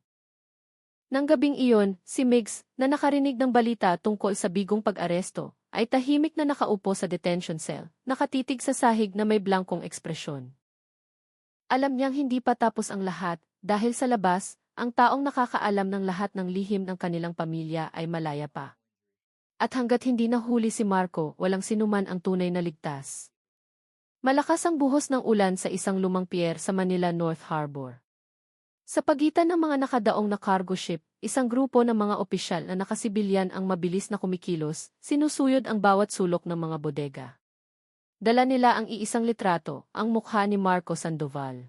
Nang gabing iyon, si Migs, na nakarinig ng balita tungkol sa bigong pag-aresto, ay tahimik na nakaupo sa detention cell, nakatitig sa sahig na may blankong ekspresyon. Alam niyang hindi pa tapos ang lahat, dahil sa labas, ang taong nakakaalam ng lahat ng lihim ng kanilang pamilya ay malaya pa. At hanggat hindi nahuli si Marco, walang sinuman ang tunay na ligtas. Malakas ang buhos ng ulan sa isang lumang pier sa Manila North Harbor. Sa pagitan ng mga nakadaong na cargo ship, isang grupo ng mga opisyal na nakasibilyan ang mabilis na kumikilos, sinusuyod ang bawat sulok ng mga bodega. Dala nila ang iisang litrato, ang mukha ni Marco Sandoval.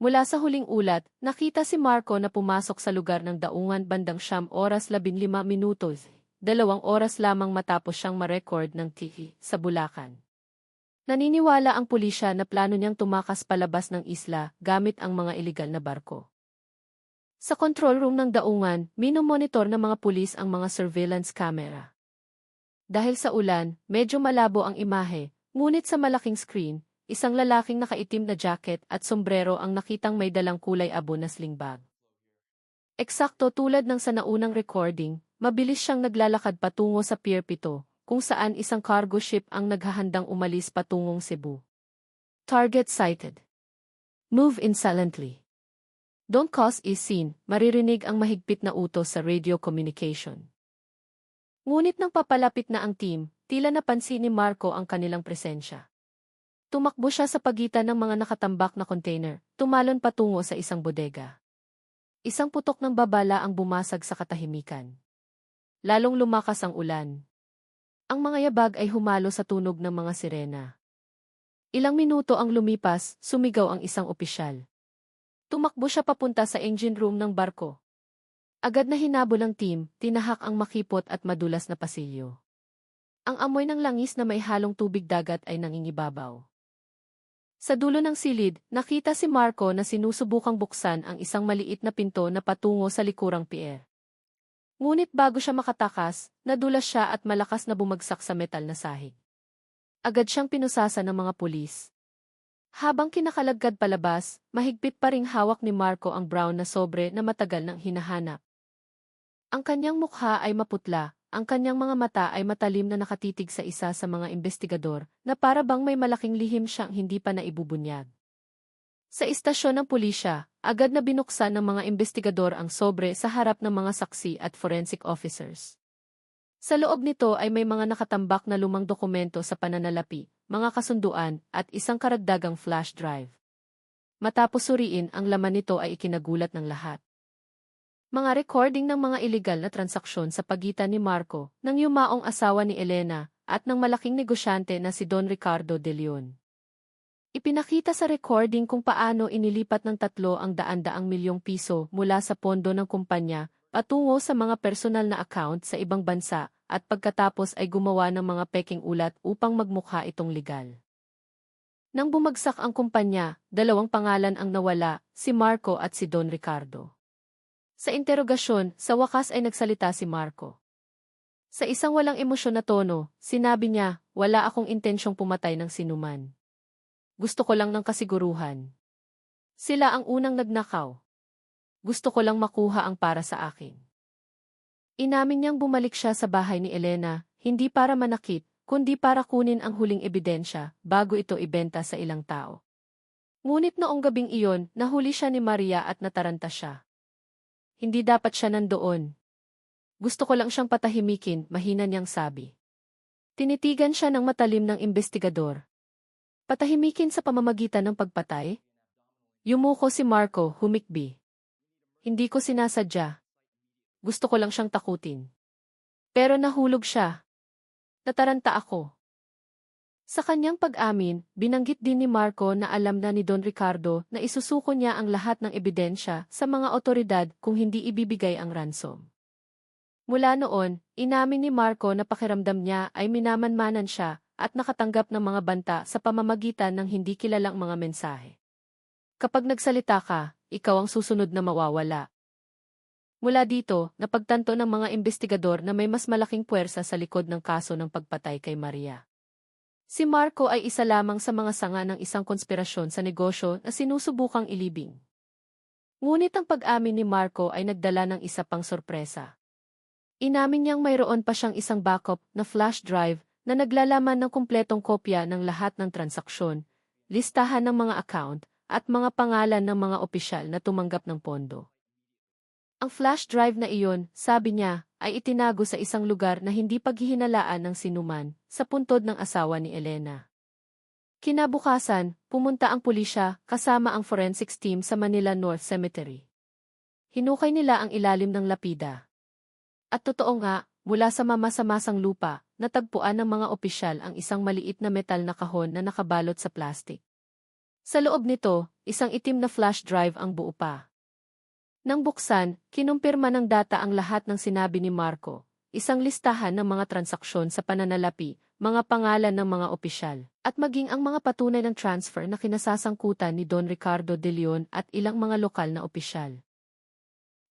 Mula sa huling ulat, nakita si Marco na pumasok sa lugar ng daungan bandang 9:15, 2 oras lamang matapos siyang ma-record ng TV sa Bulacan. Naniniwala ang pulisya na plano niyang tumakas palabas ng isla gamit ang mga iligal na barko. Sa control room ng daungan, minomonitor ng mga pulis ang mga surveillance camera. Dahil sa ulan, medyo malabo ang imahe, ngunit sa malaking screen, isang lalaking nakaitim na jacket at sombrero ang nakitang may dalang kulay abo na sling bag. Eksakto tulad ng sa naunang recording, mabilis siyang naglalakad patungo sa Pier 7, kung saan isang cargo ship ang naghahandang umalis patungong Cebu. Target sighted. Move in silently. Don't cause a scene, maririnig ang mahigpit na utos sa radio communication. Ngunit nang papalapit na ang team, tila napansin ni Marco ang kanilang presensya. Tumakbo siya sa pagitan ng mga nakatambak na container, tumalon patungo sa isang bodega. Isang putok ng babala ang bumasag sa katahimikan. Lalong lumakas ang ulan. Ang mga yabag ay humalo sa tunog ng mga sirena. Ilang minuto ang lumipas, sumigaw ang isang opisyal. Tumakbo siya papunta sa engine room ng barko. Agad na hinabol ang team, tinahak ang makipot at madulas na pasilyo. Ang amoy ng langis na may halong tubig dagat ay nangingibabaw. Sa dulo ng silid, nakita si Marco na sinusubukang buksan ang isang maliit na pinto na patungo sa likurang pier. Ngunit bago siya makatakas, nadulas siya at malakas na bumagsak sa metal na sahig. Agad siyang pinusasa ng mga pulis. Habang kinakalagad palabas, mahigpit pa ring hawak ni Marco ang brown na sobre na matagal nang hinahanap. Ang kanyang mukha ay maputla, ang kanyang mga mata ay matalim na nakatitig sa isa sa mga investigador na para bang may malaking lihim siyang hindi pa naibubunyag. Sa istasyon ng pulisya, agad na binuksan ng mga investigador ang sobre sa harap ng mga saksi at forensic officers. Sa loob nito ay may mga nakatambak na lumang dokumento sa pananalapi, mga kasunduan, at isang karagdagang flash drive. Matapos suriin, ang laman nito ay ikinagulat ng lahat. Mga recording ng mga iligal na transaksyon sa pagitan ni Marco, ng yumaong asawa ni Elena, at ng malaking negosyante na si Don Ricardo de Leon. Ipinakita sa recording kung paano inilipat ng 300 milyong piso mula sa pondo ng kumpanya patungo sa mga personal na account sa ibang bansa at pagkatapos ay gumawa ng mga peking ulat upang magmukha itong legal. Nang bumagsak ang kumpanya, 2 pangalan ang nawala, si Marco at si Don Ricardo. Sa interogasyon, sa wakas ay nagsalita si Marco. Sa isang walang emosyon na tono, sinabi niya, "Wala akong intensyong pumatay ng sinuman. Gusto ko lang ng kasiguruhan. Sila ang unang nagnakaw. Gusto ko lang makuha ang para sa akin." Inamin niyang bumalik siya sa bahay ni Elena, hindi para manakit, kundi para kunin ang huling ebidensya bago ito ibenta sa ilang tao. Ngunit noong gabing iyon, nahuli siya ni Maria at nataranta siya. Hindi dapat siya nandoon. Gusto ko lang siyang patahimikin, mahina niyang sabi. Tinitigan siya ng matalim ng investigador. Patahimikin sa pamamagitan ng pagpatay? Yumuko si Marco, humikbi. Hindi ko sinasadya. Gusto ko lang siyang takutin. Pero nahulog siya. Nataranta ako. Sa kanyang pag-amin, binanggit din ni Marco na alam na ni Don Ricardo na isusuko niya ang lahat ng ebidensya sa mga otoridad kung hindi ibibigay ang ransom. Mula noon, inamin ni Marco na pakiramdam niya ay minamanmanan siya at nakatanggap ng mga banta sa pamamagitan ng hindi kilalang mga mensahe. Kapag nagsalita ka, ikaw ang susunod na mawawala. Mula dito, napagtanto ng mga investigador na may mas malaking puwersa sa likod ng kaso ng pagpatay kay Maria. Si Marco ay isa lamang sa mga sanga ng isang konspirasyon sa negosyo na sinusubukang ilibing. Ngunit ang pag-amin ni Marco ay nagdala ng isa pang sorpresa. Inamin niyang mayroon pa siyang isang backup na flash drive na naglalaman ng kumpletong kopya ng lahat ng transaksyon, listahan ng mga account, at mga pangalan ng mga opisyal na tumanggap ng pondo. Ang flash drive na iyon, sabi niya, ay itinago sa isang lugar na hindi paghihinalaan ng sinuman, sa puntod ng asawa ni Elena. Kinabukasan, pumunta ang pulisya kasama ang forensics team sa Manila North Cemetery. Hinukay nila ang ilalim ng lapida. At totoo nga, mula sa mamasa-masang lupa, natagpuan ng mga opisyal ang isang maliit na metal na kahon na nakabalot sa plastik. Sa loob nito, isang itim na flash drive ang buo pa. Nang buksan, kinumpirma ng data ang lahat ng sinabi ni Marco, isang listahan ng mga transaksyon sa pananalapi, mga pangalan ng mga opisyal, at maging ang mga patunay ng transfer na kinasasangkutan ni Don Ricardo de Leon at ilang mga lokal na opisyal.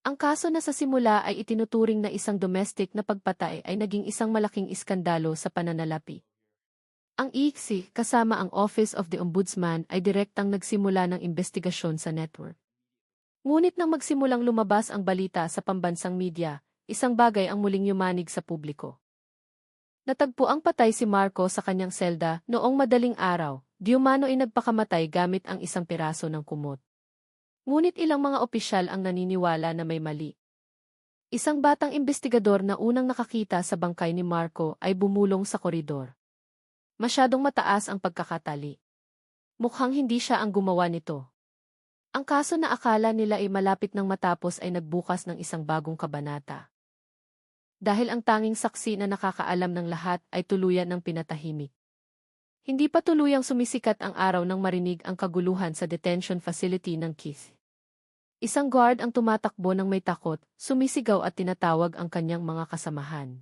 Ang kaso na sa simula ay itinuturing na isang domestic na pagpatay ay naging isang malaking iskandalo sa pananalapi. Ang ICC, kasama ang Office of the Ombudsman, ay direktang nagsimula ng investigasyon sa network. Ngunit nang magsimulang lumabas ang balita sa pambansang media, isang bagay ang muling yumanig sa publiko. Natagpo ang patay si Marco sa kanyang selda noong madaling araw, di umano ay nagpakamatay gamit ang isang piraso ng kumot. Ngunit ilang mga opisyal ang naniniwala na may mali. Isang batang investigador na unang nakakita sa bangkay ni Marco ay bumulong sa koridor. Masyadong mataas ang pagkakatali. Mukhang hindi siya ang gumawa nito. Ang kaso na akala nila ay malapit nang matapos ay nagbukas ng isang bagong kabanata. Dahil ang tanging saksi na nakakaalam ng lahat ay tuluyan ng pinatahimik. Hindi pa tuluyang sumisikat ang araw nang marinig ang kaguluhan sa detention facility ng Keith. Isang guard ang tumatakbo ng may takot, sumisigaw at tinatawag ang kanyang mga kasamahan.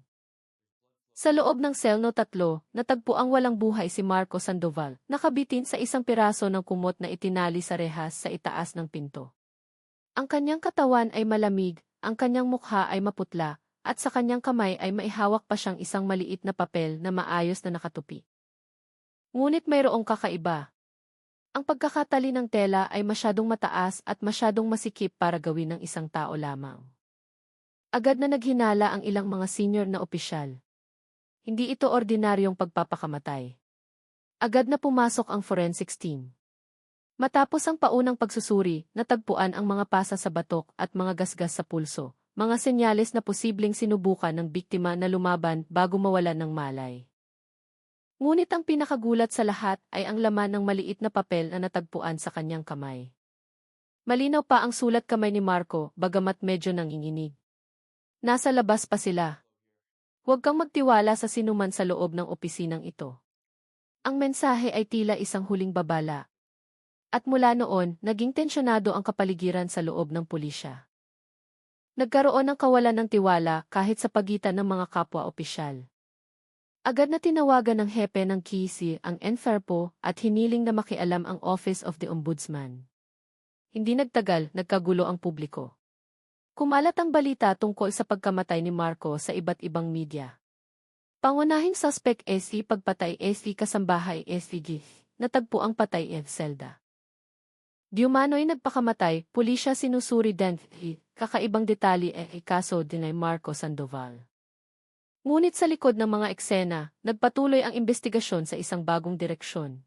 Sa loob ng cell no 3, natagpuang walang buhay si Marco Sandoval, nakabitin sa isang piraso ng kumot na itinali sa rehas sa itaas ng pinto. Ang kanyang katawan ay malamig, ang kanyang mukha ay maputla, at sa kanyang kamay ay maihawak pa siyang isang maliit na papel na maayos na nakatupi. Ngunit mayroong kakaiba. Ang pagkakatali ng tela ay masyadong mataas at masyadong masikip para gawin ng isang tao lamang. Agad na naghinala ang ilang mga senior na opisyal. Hindi ito ordinaryong pagpapakamatay. Agad na pumasok ang forensics team. Matapos ang paunang pagsusuri, natagpuan ang mga pasa sa batok at mga gasgas sa pulso, mga senyales na posibleng sinubukan ng biktima na lumaban bago mawalan ng malay. Ngunit ang pinakagulat sa lahat ay ang laman ng maliit na papel na natagpuan sa kanyang kamay. Malinaw pa ang sulat kamay ni Marco, bagamat medyo nanginginig. Nasa labas pa sila. Huwag kang magtiwala sa sinuman sa loob ng opisinang ito. Ang mensahe ay tila isang huling babala. At mula noon, naging tensyonado ang kapaligiran sa loob ng pulisya. Nagkaroon ng kawalan ng tiwala kahit sa pagitan ng mga kapwa-opisyal. Agad na tinawagan ng hepe ng KC ang Enferpo at hiniling na makialam ang Office of the Ombudsman. Hindi nagtagal, nagkagulo ang publiko. Kumalat ang balita tungkol sa pagkamatay ni Marco sa iba't ibang media. Pangunahing suspect SE pagpatay SE kasambahay SEG, natagpo ang patay Zelda. Diumano'y nagpakamatay, pulisya sinusuri din, kakaibang detalye kaso dinay Marco Sandoval. Ngunit sa likod ng mga eksena, nagpatuloy ang investigasyon sa isang bagong direksyon.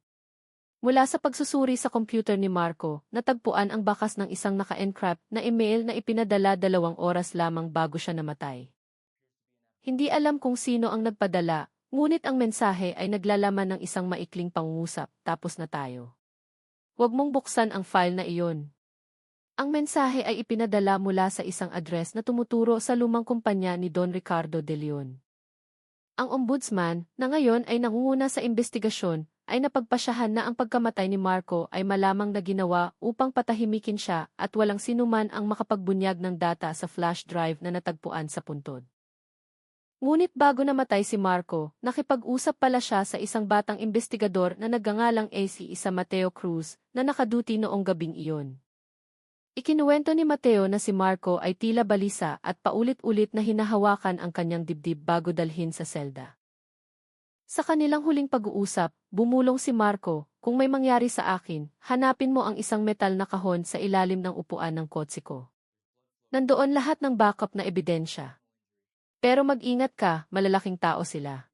Mula sa pagsusuri sa computer ni Marco, natagpuan ang bakas ng isang naka-encrypt na email na ipinadala 2 oras lamang bago siya namatay. Hindi alam kung sino ang nagpadala, ngunit ang mensahe ay naglalaman ng isang maikling pangungusap, tapos na tayo. Huwag mong buksan ang file na iyon. Ang mensahe ay ipinadala mula sa isang address na tumuturo sa lumang kumpanya ni Don Ricardo de Leon. Ang ombudsman, na ngayon ay nangunguna sa investigasyon, ay napagpasyahan na ang pagkamatay ni Marco ay malamang na ginawa upang patahimikin siya at walang sinuman ang makapagbunyag ng data sa flash drive na natagpuan sa puntod. Ngunit bago namatay si Marco, nakipag-usap pala siya sa isang batang investigador na nagngangalang AC Mateo Cruz na nakaduty noong gabing iyon. Ikinuwento ni Mateo na si Marco ay tila balisa at paulit-ulit na hinahawakan ang kanyang dibdib bago dalhin sa selda. Sa kanilang huling pag-uusap, bumulong si Marco, kung may mangyari sa akin, hanapin mo ang isang metal na kahon sa ilalim ng upuan ng kotse ko. Nandoon lahat ng backup na ebidensya. Pero mag-ingat ka, malalaking tao sila.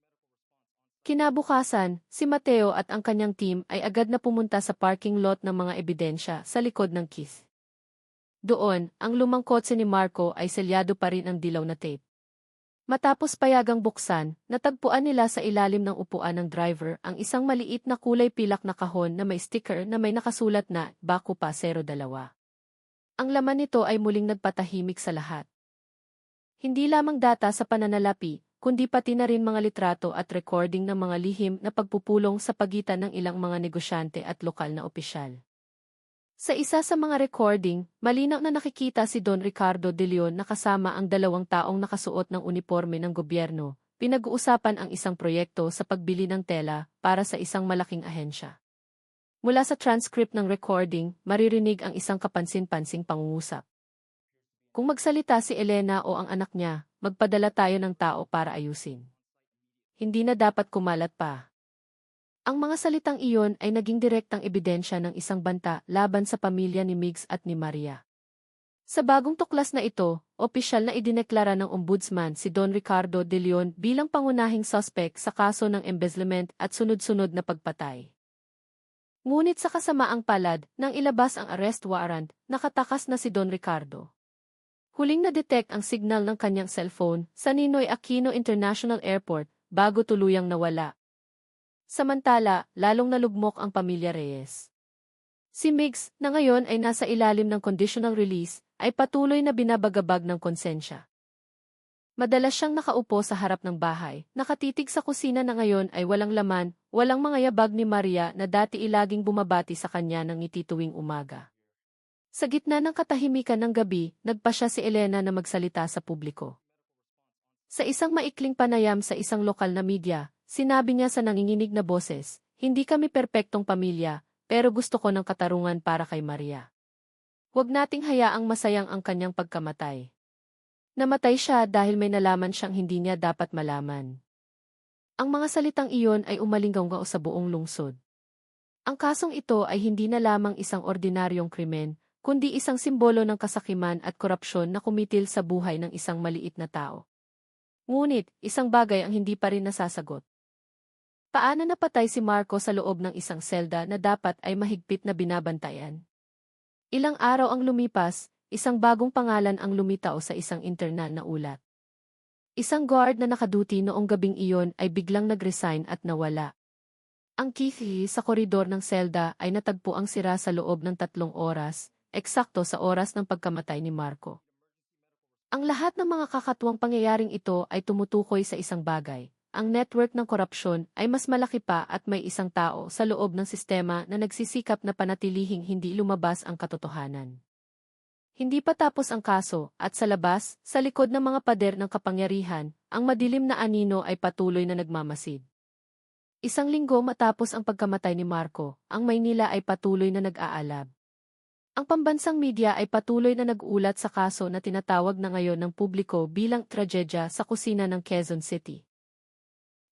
Kinabukasan, si Mateo at ang kanyang team ay agad na pumunta sa parking lot ng mga ebidensya sa likod ng Keith. Doon, ang lumang kotse ni Marco ay selyado pa rin ang dilaw na tape. Matapos payagang buksan, natagpuan nila sa ilalim ng upuan ng driver ang isang maliit na kulay pilak na kahon na may sticker na may nakasulat na Baku pa 02. Ang laman nito ay muling nagpatahimik sa lahat. Hindi lamang data sa pananalapi, kundi pati na rin mga litrato at recording ng mga lihim na pagpupulong sa pagitan ng ilang mga negosyante at lokal na opisyal. Sa isa sa mga recording, malinaw na nakikita si Don Ricardo de Leon na kasama ang 2 taong nakasuot ng uniforme ng gobyerno, pinag-uusapan ang isang proyekto sa pagbili ng tela para sa isang malaking ahensya. Mula sa transcript ng recording, maririnig ang isang kapansin-pansing pangungusap. Kung magsalita si Elena o ang anak niya, magpadala tayo ng tao para ayusin. Hindi na dapat kumalat pa. Ang mga salitang iyon ay naging direktang ebidensya ng isang banta laban sa pamilya ni Migs at ni Maria. Sa bagong tuklas na ito, opisyal na idineklara ng ombudsman si Don Ricardo de Leon bilang pangunahing suspect sa kaso ng embezzlement at sunod-sunod na pagpatay. Ngunit sa kasamaang palad, nang ilabas ang arrest warrant, nakatakas na si Don Ricardo. Huling na-detect ang signal ng kanyang cellphone sa Ninoy Aquino International Airport bago tuluyang nawala. Samantala, lalong nalugmok ang pamilya Reyes. Si Migs, na ngayon ay nasa ilalim ng conditional release, ay patuloy na binabagabag ng konsensya. Madalas siyang nakaupo sa harap ng bahay, nakatitig sa kusina na ngayon ay walang laman, walang mga yabag ni Maria na dati ilaging bumabati sa kanya ng ngiti tuwing umaga. Sa gitna ng katahimikan ng gabi, nagpasya si Elena na magsalita sa publiko. Sa isang maikling panayam sa isang lokal na media, sinabi niya sa nanginginig na boses, "Hindi kami perpektong pamilya, pero gusto ko ng katarungan para kay Maria. Huwag nating hayaang masayang ang kanyang pagkamatay." Namatay siya dahil may nalaman siyang hindi niya dapat malaman. Ang mga salitang iyon ay umalinggaw sa buong lungsod. Ang kasong ito ay hindi na lamang isang ordinaryong krimen, kundi isang simbolo ng kasakiman at korupsyon na kumitil sa buhay ng isang maliit na tao. Ngunit, isang bagay ang hindi pa rin nasasagot. Paano napatay si Marco sa loob ng isang selda na dapat ay mahigpit na binabantayan? Ilang araw ang lumipas, isang bagong pangalan ang lumitaw sa isang internal na ulat. Isang guard na nakaduty noong gabing iyon ay biglang nag-resign at nawala. Ang key sa koridor ng selda ay natagpo ang sira sa loob ng 3 oras, eksakto sa oras ng pagkamatay ni Marco. Ang lahat ng mga kakatuwang pangyayaring ito ay tumutukoy sa isang bagay. Ang network ng korupsyon ay mas malaki pa at may isang tao sa loob ng sistema na nagsisikap na panatilihing hindi lumabas ang katotohanan. Hindi pa tapos ang kaso, at sa labas, sa likod ng mga pader ng kapangyarihan, ang madilim na anino ay patuloy na nagmamasid. Isang linggo matapos ang pagkamatay ni Marco, ang Maynila ay patuloy na nag-aalab. Ang pambansang media ay patuloy na nag-ulat sa kaso na tinatawag na ngayon ng publiko bilang trahedya sa kusina ng Quezon City.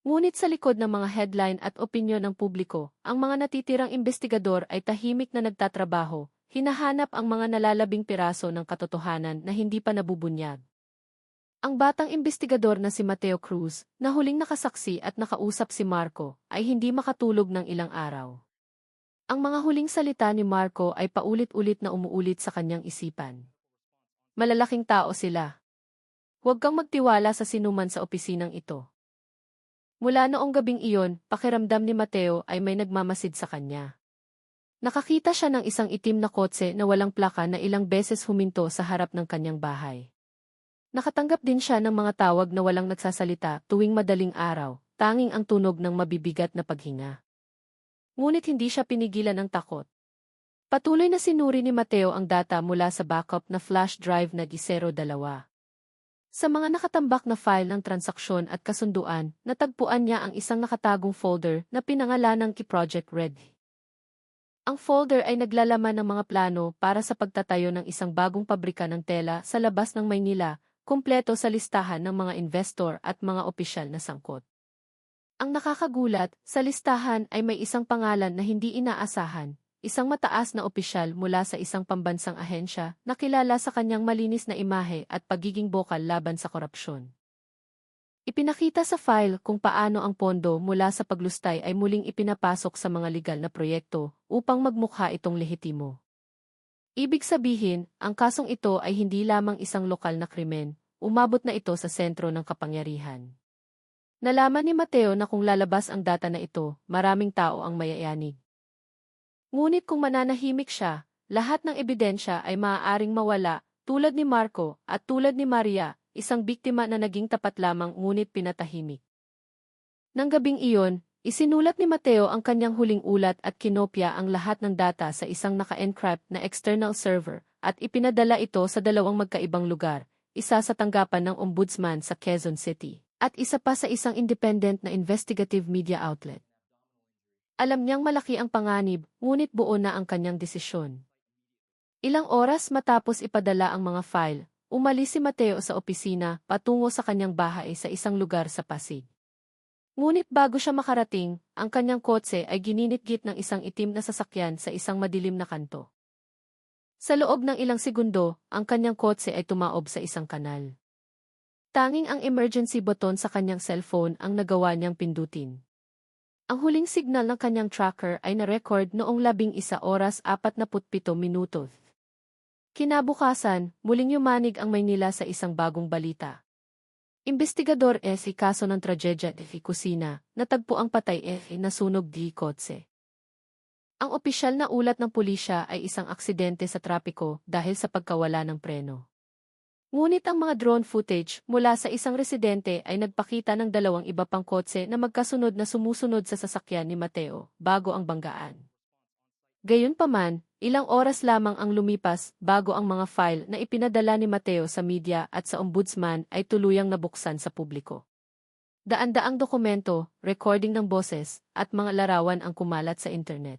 Ngunit sa likod ng mga headline at opinyon ng publiko, ang mga natitirang investigador ay tahimik na nagtatrabaho, hinahanap ang mga nalalabing piraso ng katotohanan na hindi pa nabubunyag. Ang batang investigador na si Mateo Cruz, na huling nakasaksi at nakausap si Marco, ay hindi makatulog ng ilang araw. Ang mga huling salita ni Marco ay paulit-ulit na umuulit sa kanyang isipan. Malalaking tao sila. Huwag kang magtiwala sa sinuman sa opisinang ito. Mula noong gabing iyon, pakiramdam ni Mateo ay may nagmamasid sa kanya. Nakakita siya ng isang itim na kotse na walang plaka na ilang beses huminto sa harap ng kanyang bahay. Nakatanggap din siya ng mga tawag na walang nagsasalita tuwing madaling araw, tanging ang tunog ng mabibigat na paghinga. Ngunit hindi siya pinigilan ng takot. Patuloy na sinuri ni Mateo ang data mula sa backup na flash drive na G02. Sa mga nakatambak na file ng transaksyon at kasunduan, natagpuan niya ang isang nakatagong folder na pinangalanang Project Red. Ang folder ay naglalaman ng mga plano para sa pagtatayo ng isang bagong pabrika ng tela sa labas ng Maynila, kumpleto sa listahan ng mga investor at mga opisyal na sangkot. Ang nakakagulat, sa listahan ay may isang pangalan na hindi inaasahan, isang mataas na opisyal mula sa isang pambansang ahensya na kilala sa kanyang malinis na imahe at pagiging bokal laban sa korupsyon. Ipinakita sa file kung paano ang pondo mula sa paglustay ay muling ipinapasok sa mga legal na proyekto upang magmukha itong lehitimo. Ibig sabihin, ang kasong ito ay hindi lamang isang lokal na krimen, umabot na ito sa sentro ng kapangyarihan. Nalaman ni Mateo na kung lalabas ang data na ito, maraming tao ang mayayanig. Ngunit kung mananahimik siya, lahat ng ebidensya ay maaaring mawala, tulad ni Marco at tulad ni Maria, isang biktima na naging tapat lamang ngunit pinatahimik. Nang gabing iyon, isinulat ni Mateo ang kanyang huling ulat at kinopya ang lahat ng data sa isang naka-encrypt na external server at ipinadala ito sa 2 magkaibang lugar, isa sa tanggapan ng ombudsman sa Quezon City, at isa pa sa isang independent na investigative media outlet. Alam niyang malaki ang panganib, ngunit buo na ang kanyang desisyon. Ilang oras matapos ipadala ang mga file, umalis si Mateo sa opisina patungo sa kanyang bahay sa isang lugar sa Pasig. Ngunit bago siya makarating, ang kanyang kotse ay gininitgit ng isang itim na sasakyan sa isang madilim na kanto. Sa loob ng ilang segundo, ang kanyang kotse ay tumaob sa isang kanal. Tanging ang emergency button sa kanyang cellphone ang nagawa niyang pindutin. Ang huling signal ng kanyang tracker ay na-record noong 11:47 minuto. Kinabukasan, muling yumanig ang Maynila sa isang bagong balita. Investigador kaso ng trahedya kusina, natagpo ang patay nasunog di kotse. Ang opisyal na ulat ng pulisya ay isang aksidente sa trapiko dahil sa pagkawala ng preno. Ngunit ang mga drone footage mula sa isang residente ay nagpakita ng 2 iba pang kotse na magkasunod na sumusunod sa sasakyan ni Mateo bago ang banggaan. Gayunpaman, ilang oras lamang ang lumipas bago ang mga file na ipinadala ni Mateo sa media at sa ombudsman ay tuluyang nabuksan sa publiko. Daan-daang dokumento, recording ng boses, at mga larawan ang kumalat sa internet.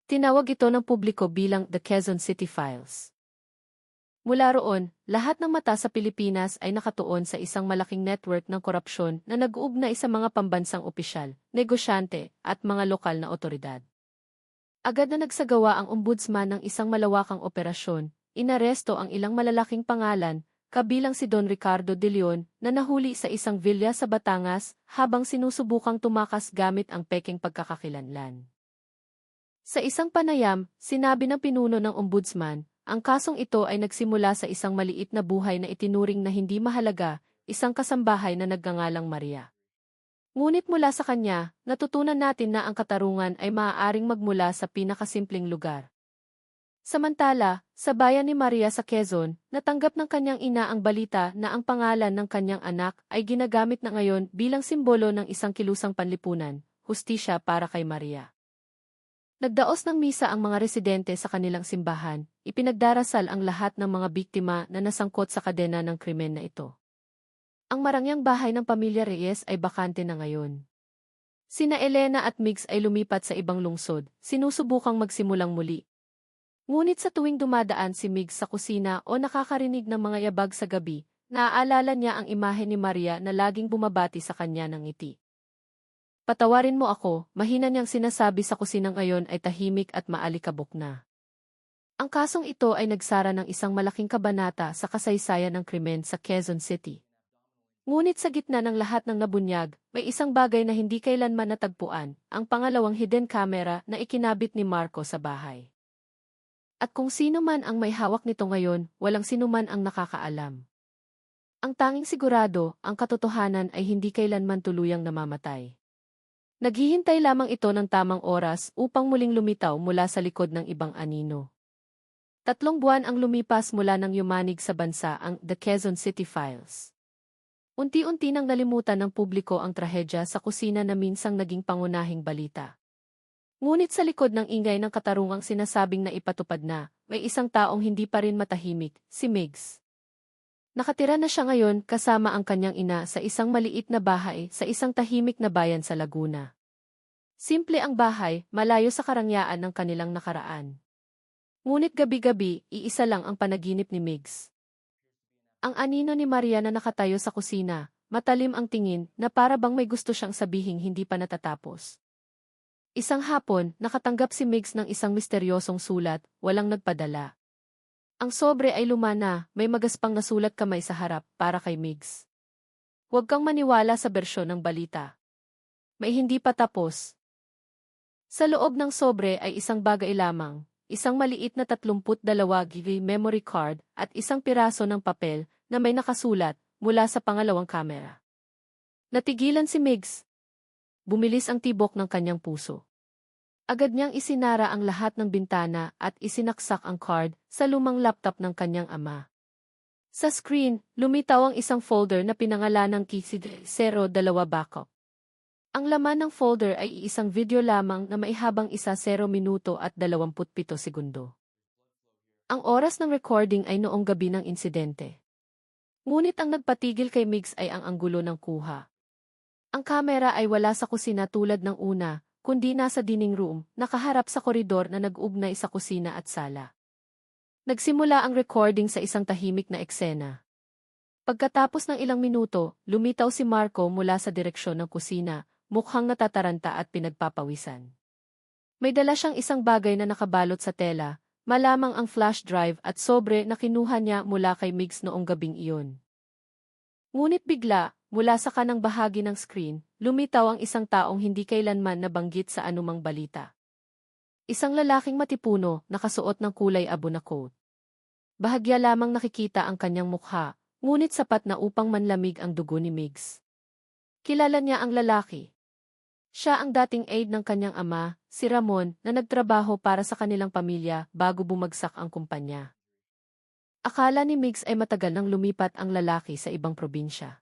Tinawag ito ng publiko bilang The Quezon City Files. Mula roon, lahat ng mata sa Pilipinas ay nakatuon sa isang malaking network ng korupsyon na nag-uugnay sa mga pambansang opisyal, negosyante, at mga lokal na otoridad. Agad na nagsagawa ang ombudsman ng isang malawakang operasyon, inaresto ang ilang malalaking pangalan, kabilang si Don Ricardo de Leon na nahuli sa isang villa sa Batangas habang sinusubukang tumakas gamit ang pekeng pagkakakilanlan. Sa isang panayam, sinabi ng pinuno ng ombudsman, ang kasong ito ay nagsimula sa isang maliit na buhay na itinuring na hindi mahalaga, isang kasambahay na nagngangalang Maria. Ngunit mula sa kanya, natutunan natin na ang katarungan ay maaaring magmula sa pinakasimpleng lugar. Samantala, sa bayan ni Maria sa Quezon, natanggap ng kanyang ina ang balita na ang pangalan ng kanyang anak ay ginagamit na ngayon bilang simbolo ng isang kilusang panlipunan, hustisya para kay Maria. Nagdaos ng misa ang mga residente sa kanilang simbahan, ipinagdarasal ang lahat ng mga biktima na nasangkot sa kadena ng krimen na ito. Ang marangyang bahay ng pamilya Reyes ay bakante na ngayon. Sina Elena at Migs ay lumipat sa ibang lungsod, sinusubukang magsimulang muli. Ngunit sa tuwing dumadaan si Migs sa kusina o nakakarinig ng mga yabag sa gabi, naaalala niya ang imahe ni Maria na laging bumabati sa kanya ng ngiti. Patawarin mo ako, mahina niyang sinasabi sa kusina ngayon ay tahimik at maalikabok na. Ang kasong ito ay nagsara ng isang malaking kabanata sa kasaysayan ng krimen sa Quezon City. Ngunit sa gitna ng lahat ng nabunyag, may isang bagay na hindi kailanman natagpuan, ang pangalawang hidden camera na ikinabit ni Marco sa bahay. At kung sino man ang may hawak nito ngayon, walang sino man ang nakakaalam. Ang tanging sigurado, ang katotohanan ay hindi kailanman tuluyang namamatay. Naghihintay lamang ito ng tamang oras upang muling lumitaw mula sa likod ng ibang anino. 3 buwan ang lumipas mula nang yumanig sa bansa ang The Quezon City Files. Unti-unti nang nalimutan ng publiko ang trahedya sa kusina na minsang naging pangunahing balita. Ngunit sa likod ng ingay ng katarungang sinasabing na ipatupad na, may isang taong hindi pa rin matahimik, si Migs. Nakatira na siya ngayon kasama ang kanyang ina sa isang maliit na bahay sa isang tahimik na bayan sa Laguna. Simple ang bahay, malayo sa karangyaan ng kanilang nakaraan. Ngunit gabi-gabi, iisa lang ang panaginip ni Migs. Ang anino ni Maria na nakatayo sa kusina, matalim ang tingin na para bang may gusto siyang sabihing hindi pa natatapos. Isang hapon, nakatanggap si Migs ng isang misteryosong sulat, walang nagpadala. Ang sobre ay luma na, may magaspang na sulat kamay sa harap para kay Migs. Huwag kang maniwala sa bersyon ng balita. May hindi pa tapos. Sa loob ng sobre ay isang bagay lamang, isang maliit na 32 GB memory card at isang piraso ng papel na may nakasulat mula sa pangalawang kamera. Natigilan si Migs. Bumilis ang tibok ng kanyang puso. Agad niyang isinara ang lahat ng bintana at isinaksak ang card sa lumang laptop ng kanyang ama. Sa screen, lumitaw ang isang folder na pinangalanang Kisi02 Backup. Ang laman ng folder ay isang video lamang na maihabang 1 minuto at 27 segundo. Ang oras ng recording ay noong gabi ng insidente. Ngunit ang nagpatigil kay Migs ay ang anggulo ng kuha. Ang kamera ay wala sa kusina tulad ng una, kundi nasa dining room, nakaharap sa koridor na nag-ugnay sa kusina at sala. Nagsimula ang recording sa isang tahimik na eksena. Pagkatapos ng ilang minuto, lumitaw si Marco mula sa direksyon ng kusina, mukhang natataranta at pinagpapawisan. May dala siyang isang bagay na nakabalot sa tela, malamang ang flash drive at sobre na kinuha niya mula kay Migs noong gabing iyon. Ngunit bigla, mula sa kanang bahagi ng screen, lumitaw ang isang taong hindi kailanman nabanggit sa anumang balita. Isang lalaking matipuno, nakasuot ng kulay abo na coat. Bahagya lamang nakikita ang kanyang mukha, ngunit sapat na upang manlamig ang dugo ni Migs. Kilala niya ang lalaki. Siya ang dating aide ng kanyang ama, si Ramon, na nagtrabaho para sa kanilang pamilya bago bumagsak ang kumpanya. Akala ni Migs ay matagal nang lumipat ang lalaki sa ibang probinsya.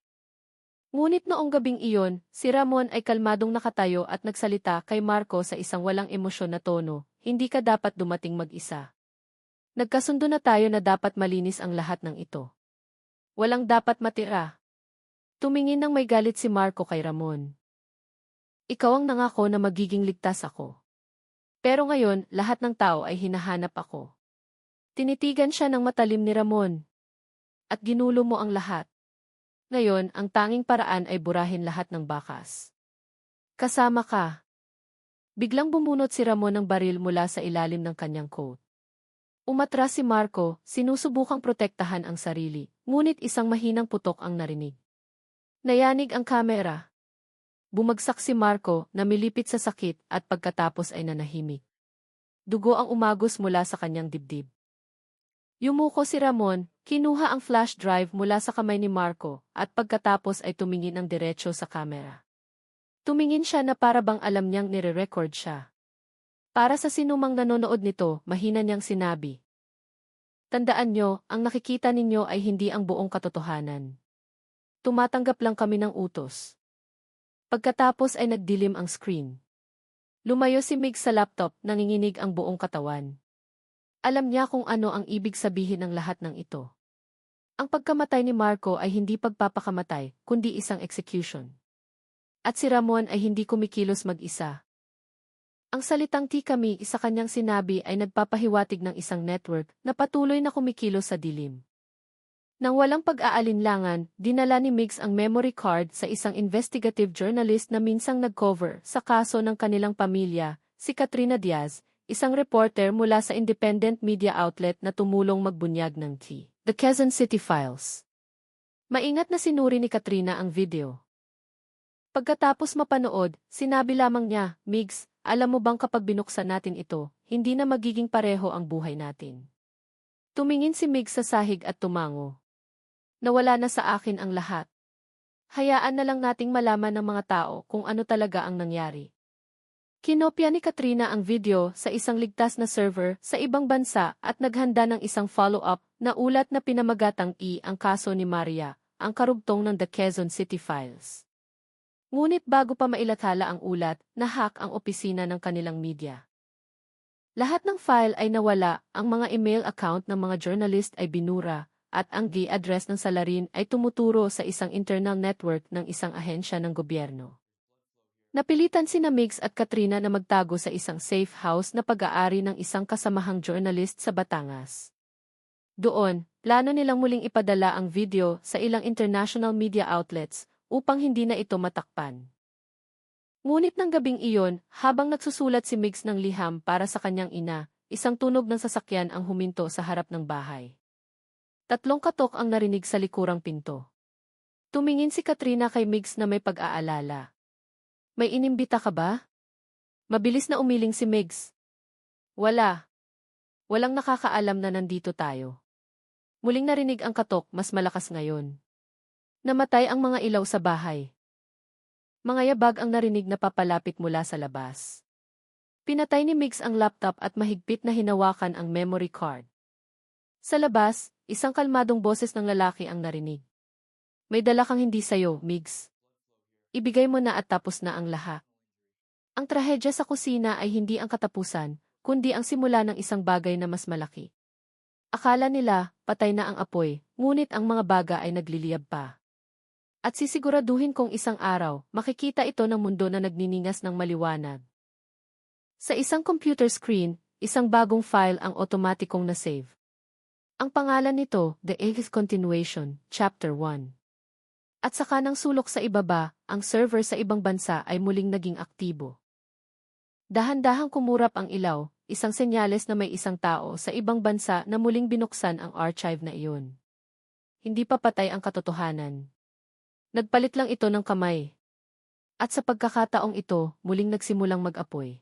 Ngunit noong gabing iyon, si Ramon ay kalmadong nakatayo at nagsalita kay Marco sa isang walang emosyon na tono, hindi ka dapat dumating mag-isa. Nagkasundo na tayo na dapat malinis ang lahat ng ito. Walang dapat matira. Tumingin ng may galit si Marco kay Ramon. Ikaw ang nangako na magiging ligtas ako. Pero ngayon, lahat ng tao ay hinahanap ako. Tinitigan siya ng matalim ni Ramon. At ginulo mo ang lahat. Ngayon, ang tanging paraan ay burahin lahat ng bakas. Kasama ka. Biglang bumunot si Ramon ng baril mula sa ilalim ng kanyang coat. Umatras si Marco, sinusubukang protektahan ang sarili, ngunit isang mahinang putok ang narinig. Nayanig ang kamera. Bumagsak si Marco, namilipit sa sakit at pagkatapos ay nanahimik. Dugo ang umagos mula sa kanyang dibdib. Yumuko si Ramon, kinuha ang flash drive mula sa kamay ni Marco at pagkatapos ay tumingin ng diretso sa kamera. Tumingin siya na para bang alam niyang nire-record siya. Para sa sinumang nanonood nito, mahina niyang sinabi. Tandaan niyo, ang nakikita ninyo ay hindi ang buong katotohanan. Tumatanggap lang kami ng utos. Pagkatapos ay nagdilim ang screen. Lumayo si Mig sa laptop, nanginginig ang buong katawan. Alam niya kung ano ang ibig sabihin ng lahat ng ito. Ang pagkamatay ni Marco ay hindi pagpapakamatay, kundi isang execution. At si Ramon ay hindi kumikilos mag-isa. Ang salitang kami sa kanyang sinabi ay nagpapahiwatig ng isang network na patuloy na kumikilos sa dilim. Nang walang pag-aalinlangan, dinala ni Migs ang memory card sa isang investigative journalist na minsang nag-cover sa kaso ng kanilang pamilya, si Katrina Diaz, isang reporter mula sa independent media outlet na tumulong magbunyag ng The Quezon City Files. Maingat na sinuri ni Katrina ang video. Pagkatapos mapanood, sinabi lamang niya, Migs, alam mo bang kapag binuksan natin ito, hindi na magiging pareho ang buhay natin. Tumingin si Migs sa sahig at tumango. Nawala na sa akin ang lahat. Hayaan na lang nating malaman ng mga tao kung ano talaga ang nangyari. Kinopya ni Katrina ang video sa isang ligtas na server sa ibang bansa at naghanda ng isang follow-up na ulat na pinamagatang ang kaso ni Maria, ang karugtong ng The Quezon City Files. Ngunit bago pa mailathala ang ulat, na-hack ang opisina ng kanilang media. Lahat ng file ay nawala, ang mga email account ng mga journalist ay binura, at ang address ng salarin ay tumuturo sa isang internal network ng isang ahensya ng gobyerno. Napilitan sina Migs at Katrina na magtago sa isang safe house na pag-aari ng isang kasamahang journalist sa Batangas. Doon, plano nilang muling ipadala ang video sa ilang international media outlets, upang hindi na ito matakpan. Ngunit ng gabing iyon, habang nagsusulat si Migs ng liham para sa kanyang ina, isang tunog ng sasakyan ang huminto sa harap ng bahay. 3 katok ang narinig sa likurang pinto. Tumingin si Katrina kay Migs na may pag-aalala. May inimbita ka ba? Mabilis na umiling si Migs. Wala. Walang nakakaalam na nandito tayo. Muling narinig ang katok, mas malakas ngayon. Namatay ang mga ilaw sa bahay. Mga yabag ang narinig na papalapit mula sa labas. Pinatay ni Migs ang laptop at mahigpit na hinawakan ang memory card. Sa labas, isang kalmadong boses ng lalaki ang narinig. May dala kang hindi sayo, Migs. Ibigay mo na at tapos na ang lahat. Ang trahedya sa kusina ay hindi ang katapusan, kundi ang simula ng isang bagay na mas malaki. Akala nila, patay na ang apoy, ngunit ang mga baga ay nagliliyab pa. At sisiguraduhin kong isang araw, makikita ito ng mundo na nagniningas ng maliwanag. Sa isang computer screen, isang bagong file ang otomatikong na-save. Ang pangalan nito, The Aegis Continuation, Chapter 1. At sa kanang sulok sa ibaba, ang server sa ibang bansa ay muling naging aktibo. Dahan-dahang kumurap ang ilaw, isang senyales na may isang tao sa ibang bansa na muling binuksan ang archive na iyon. Hindi pa patay ang katotohanan. Nagpalit lang ito ng kamay. At sa pagkakataong ito, muling nagsimulang mag-apoy.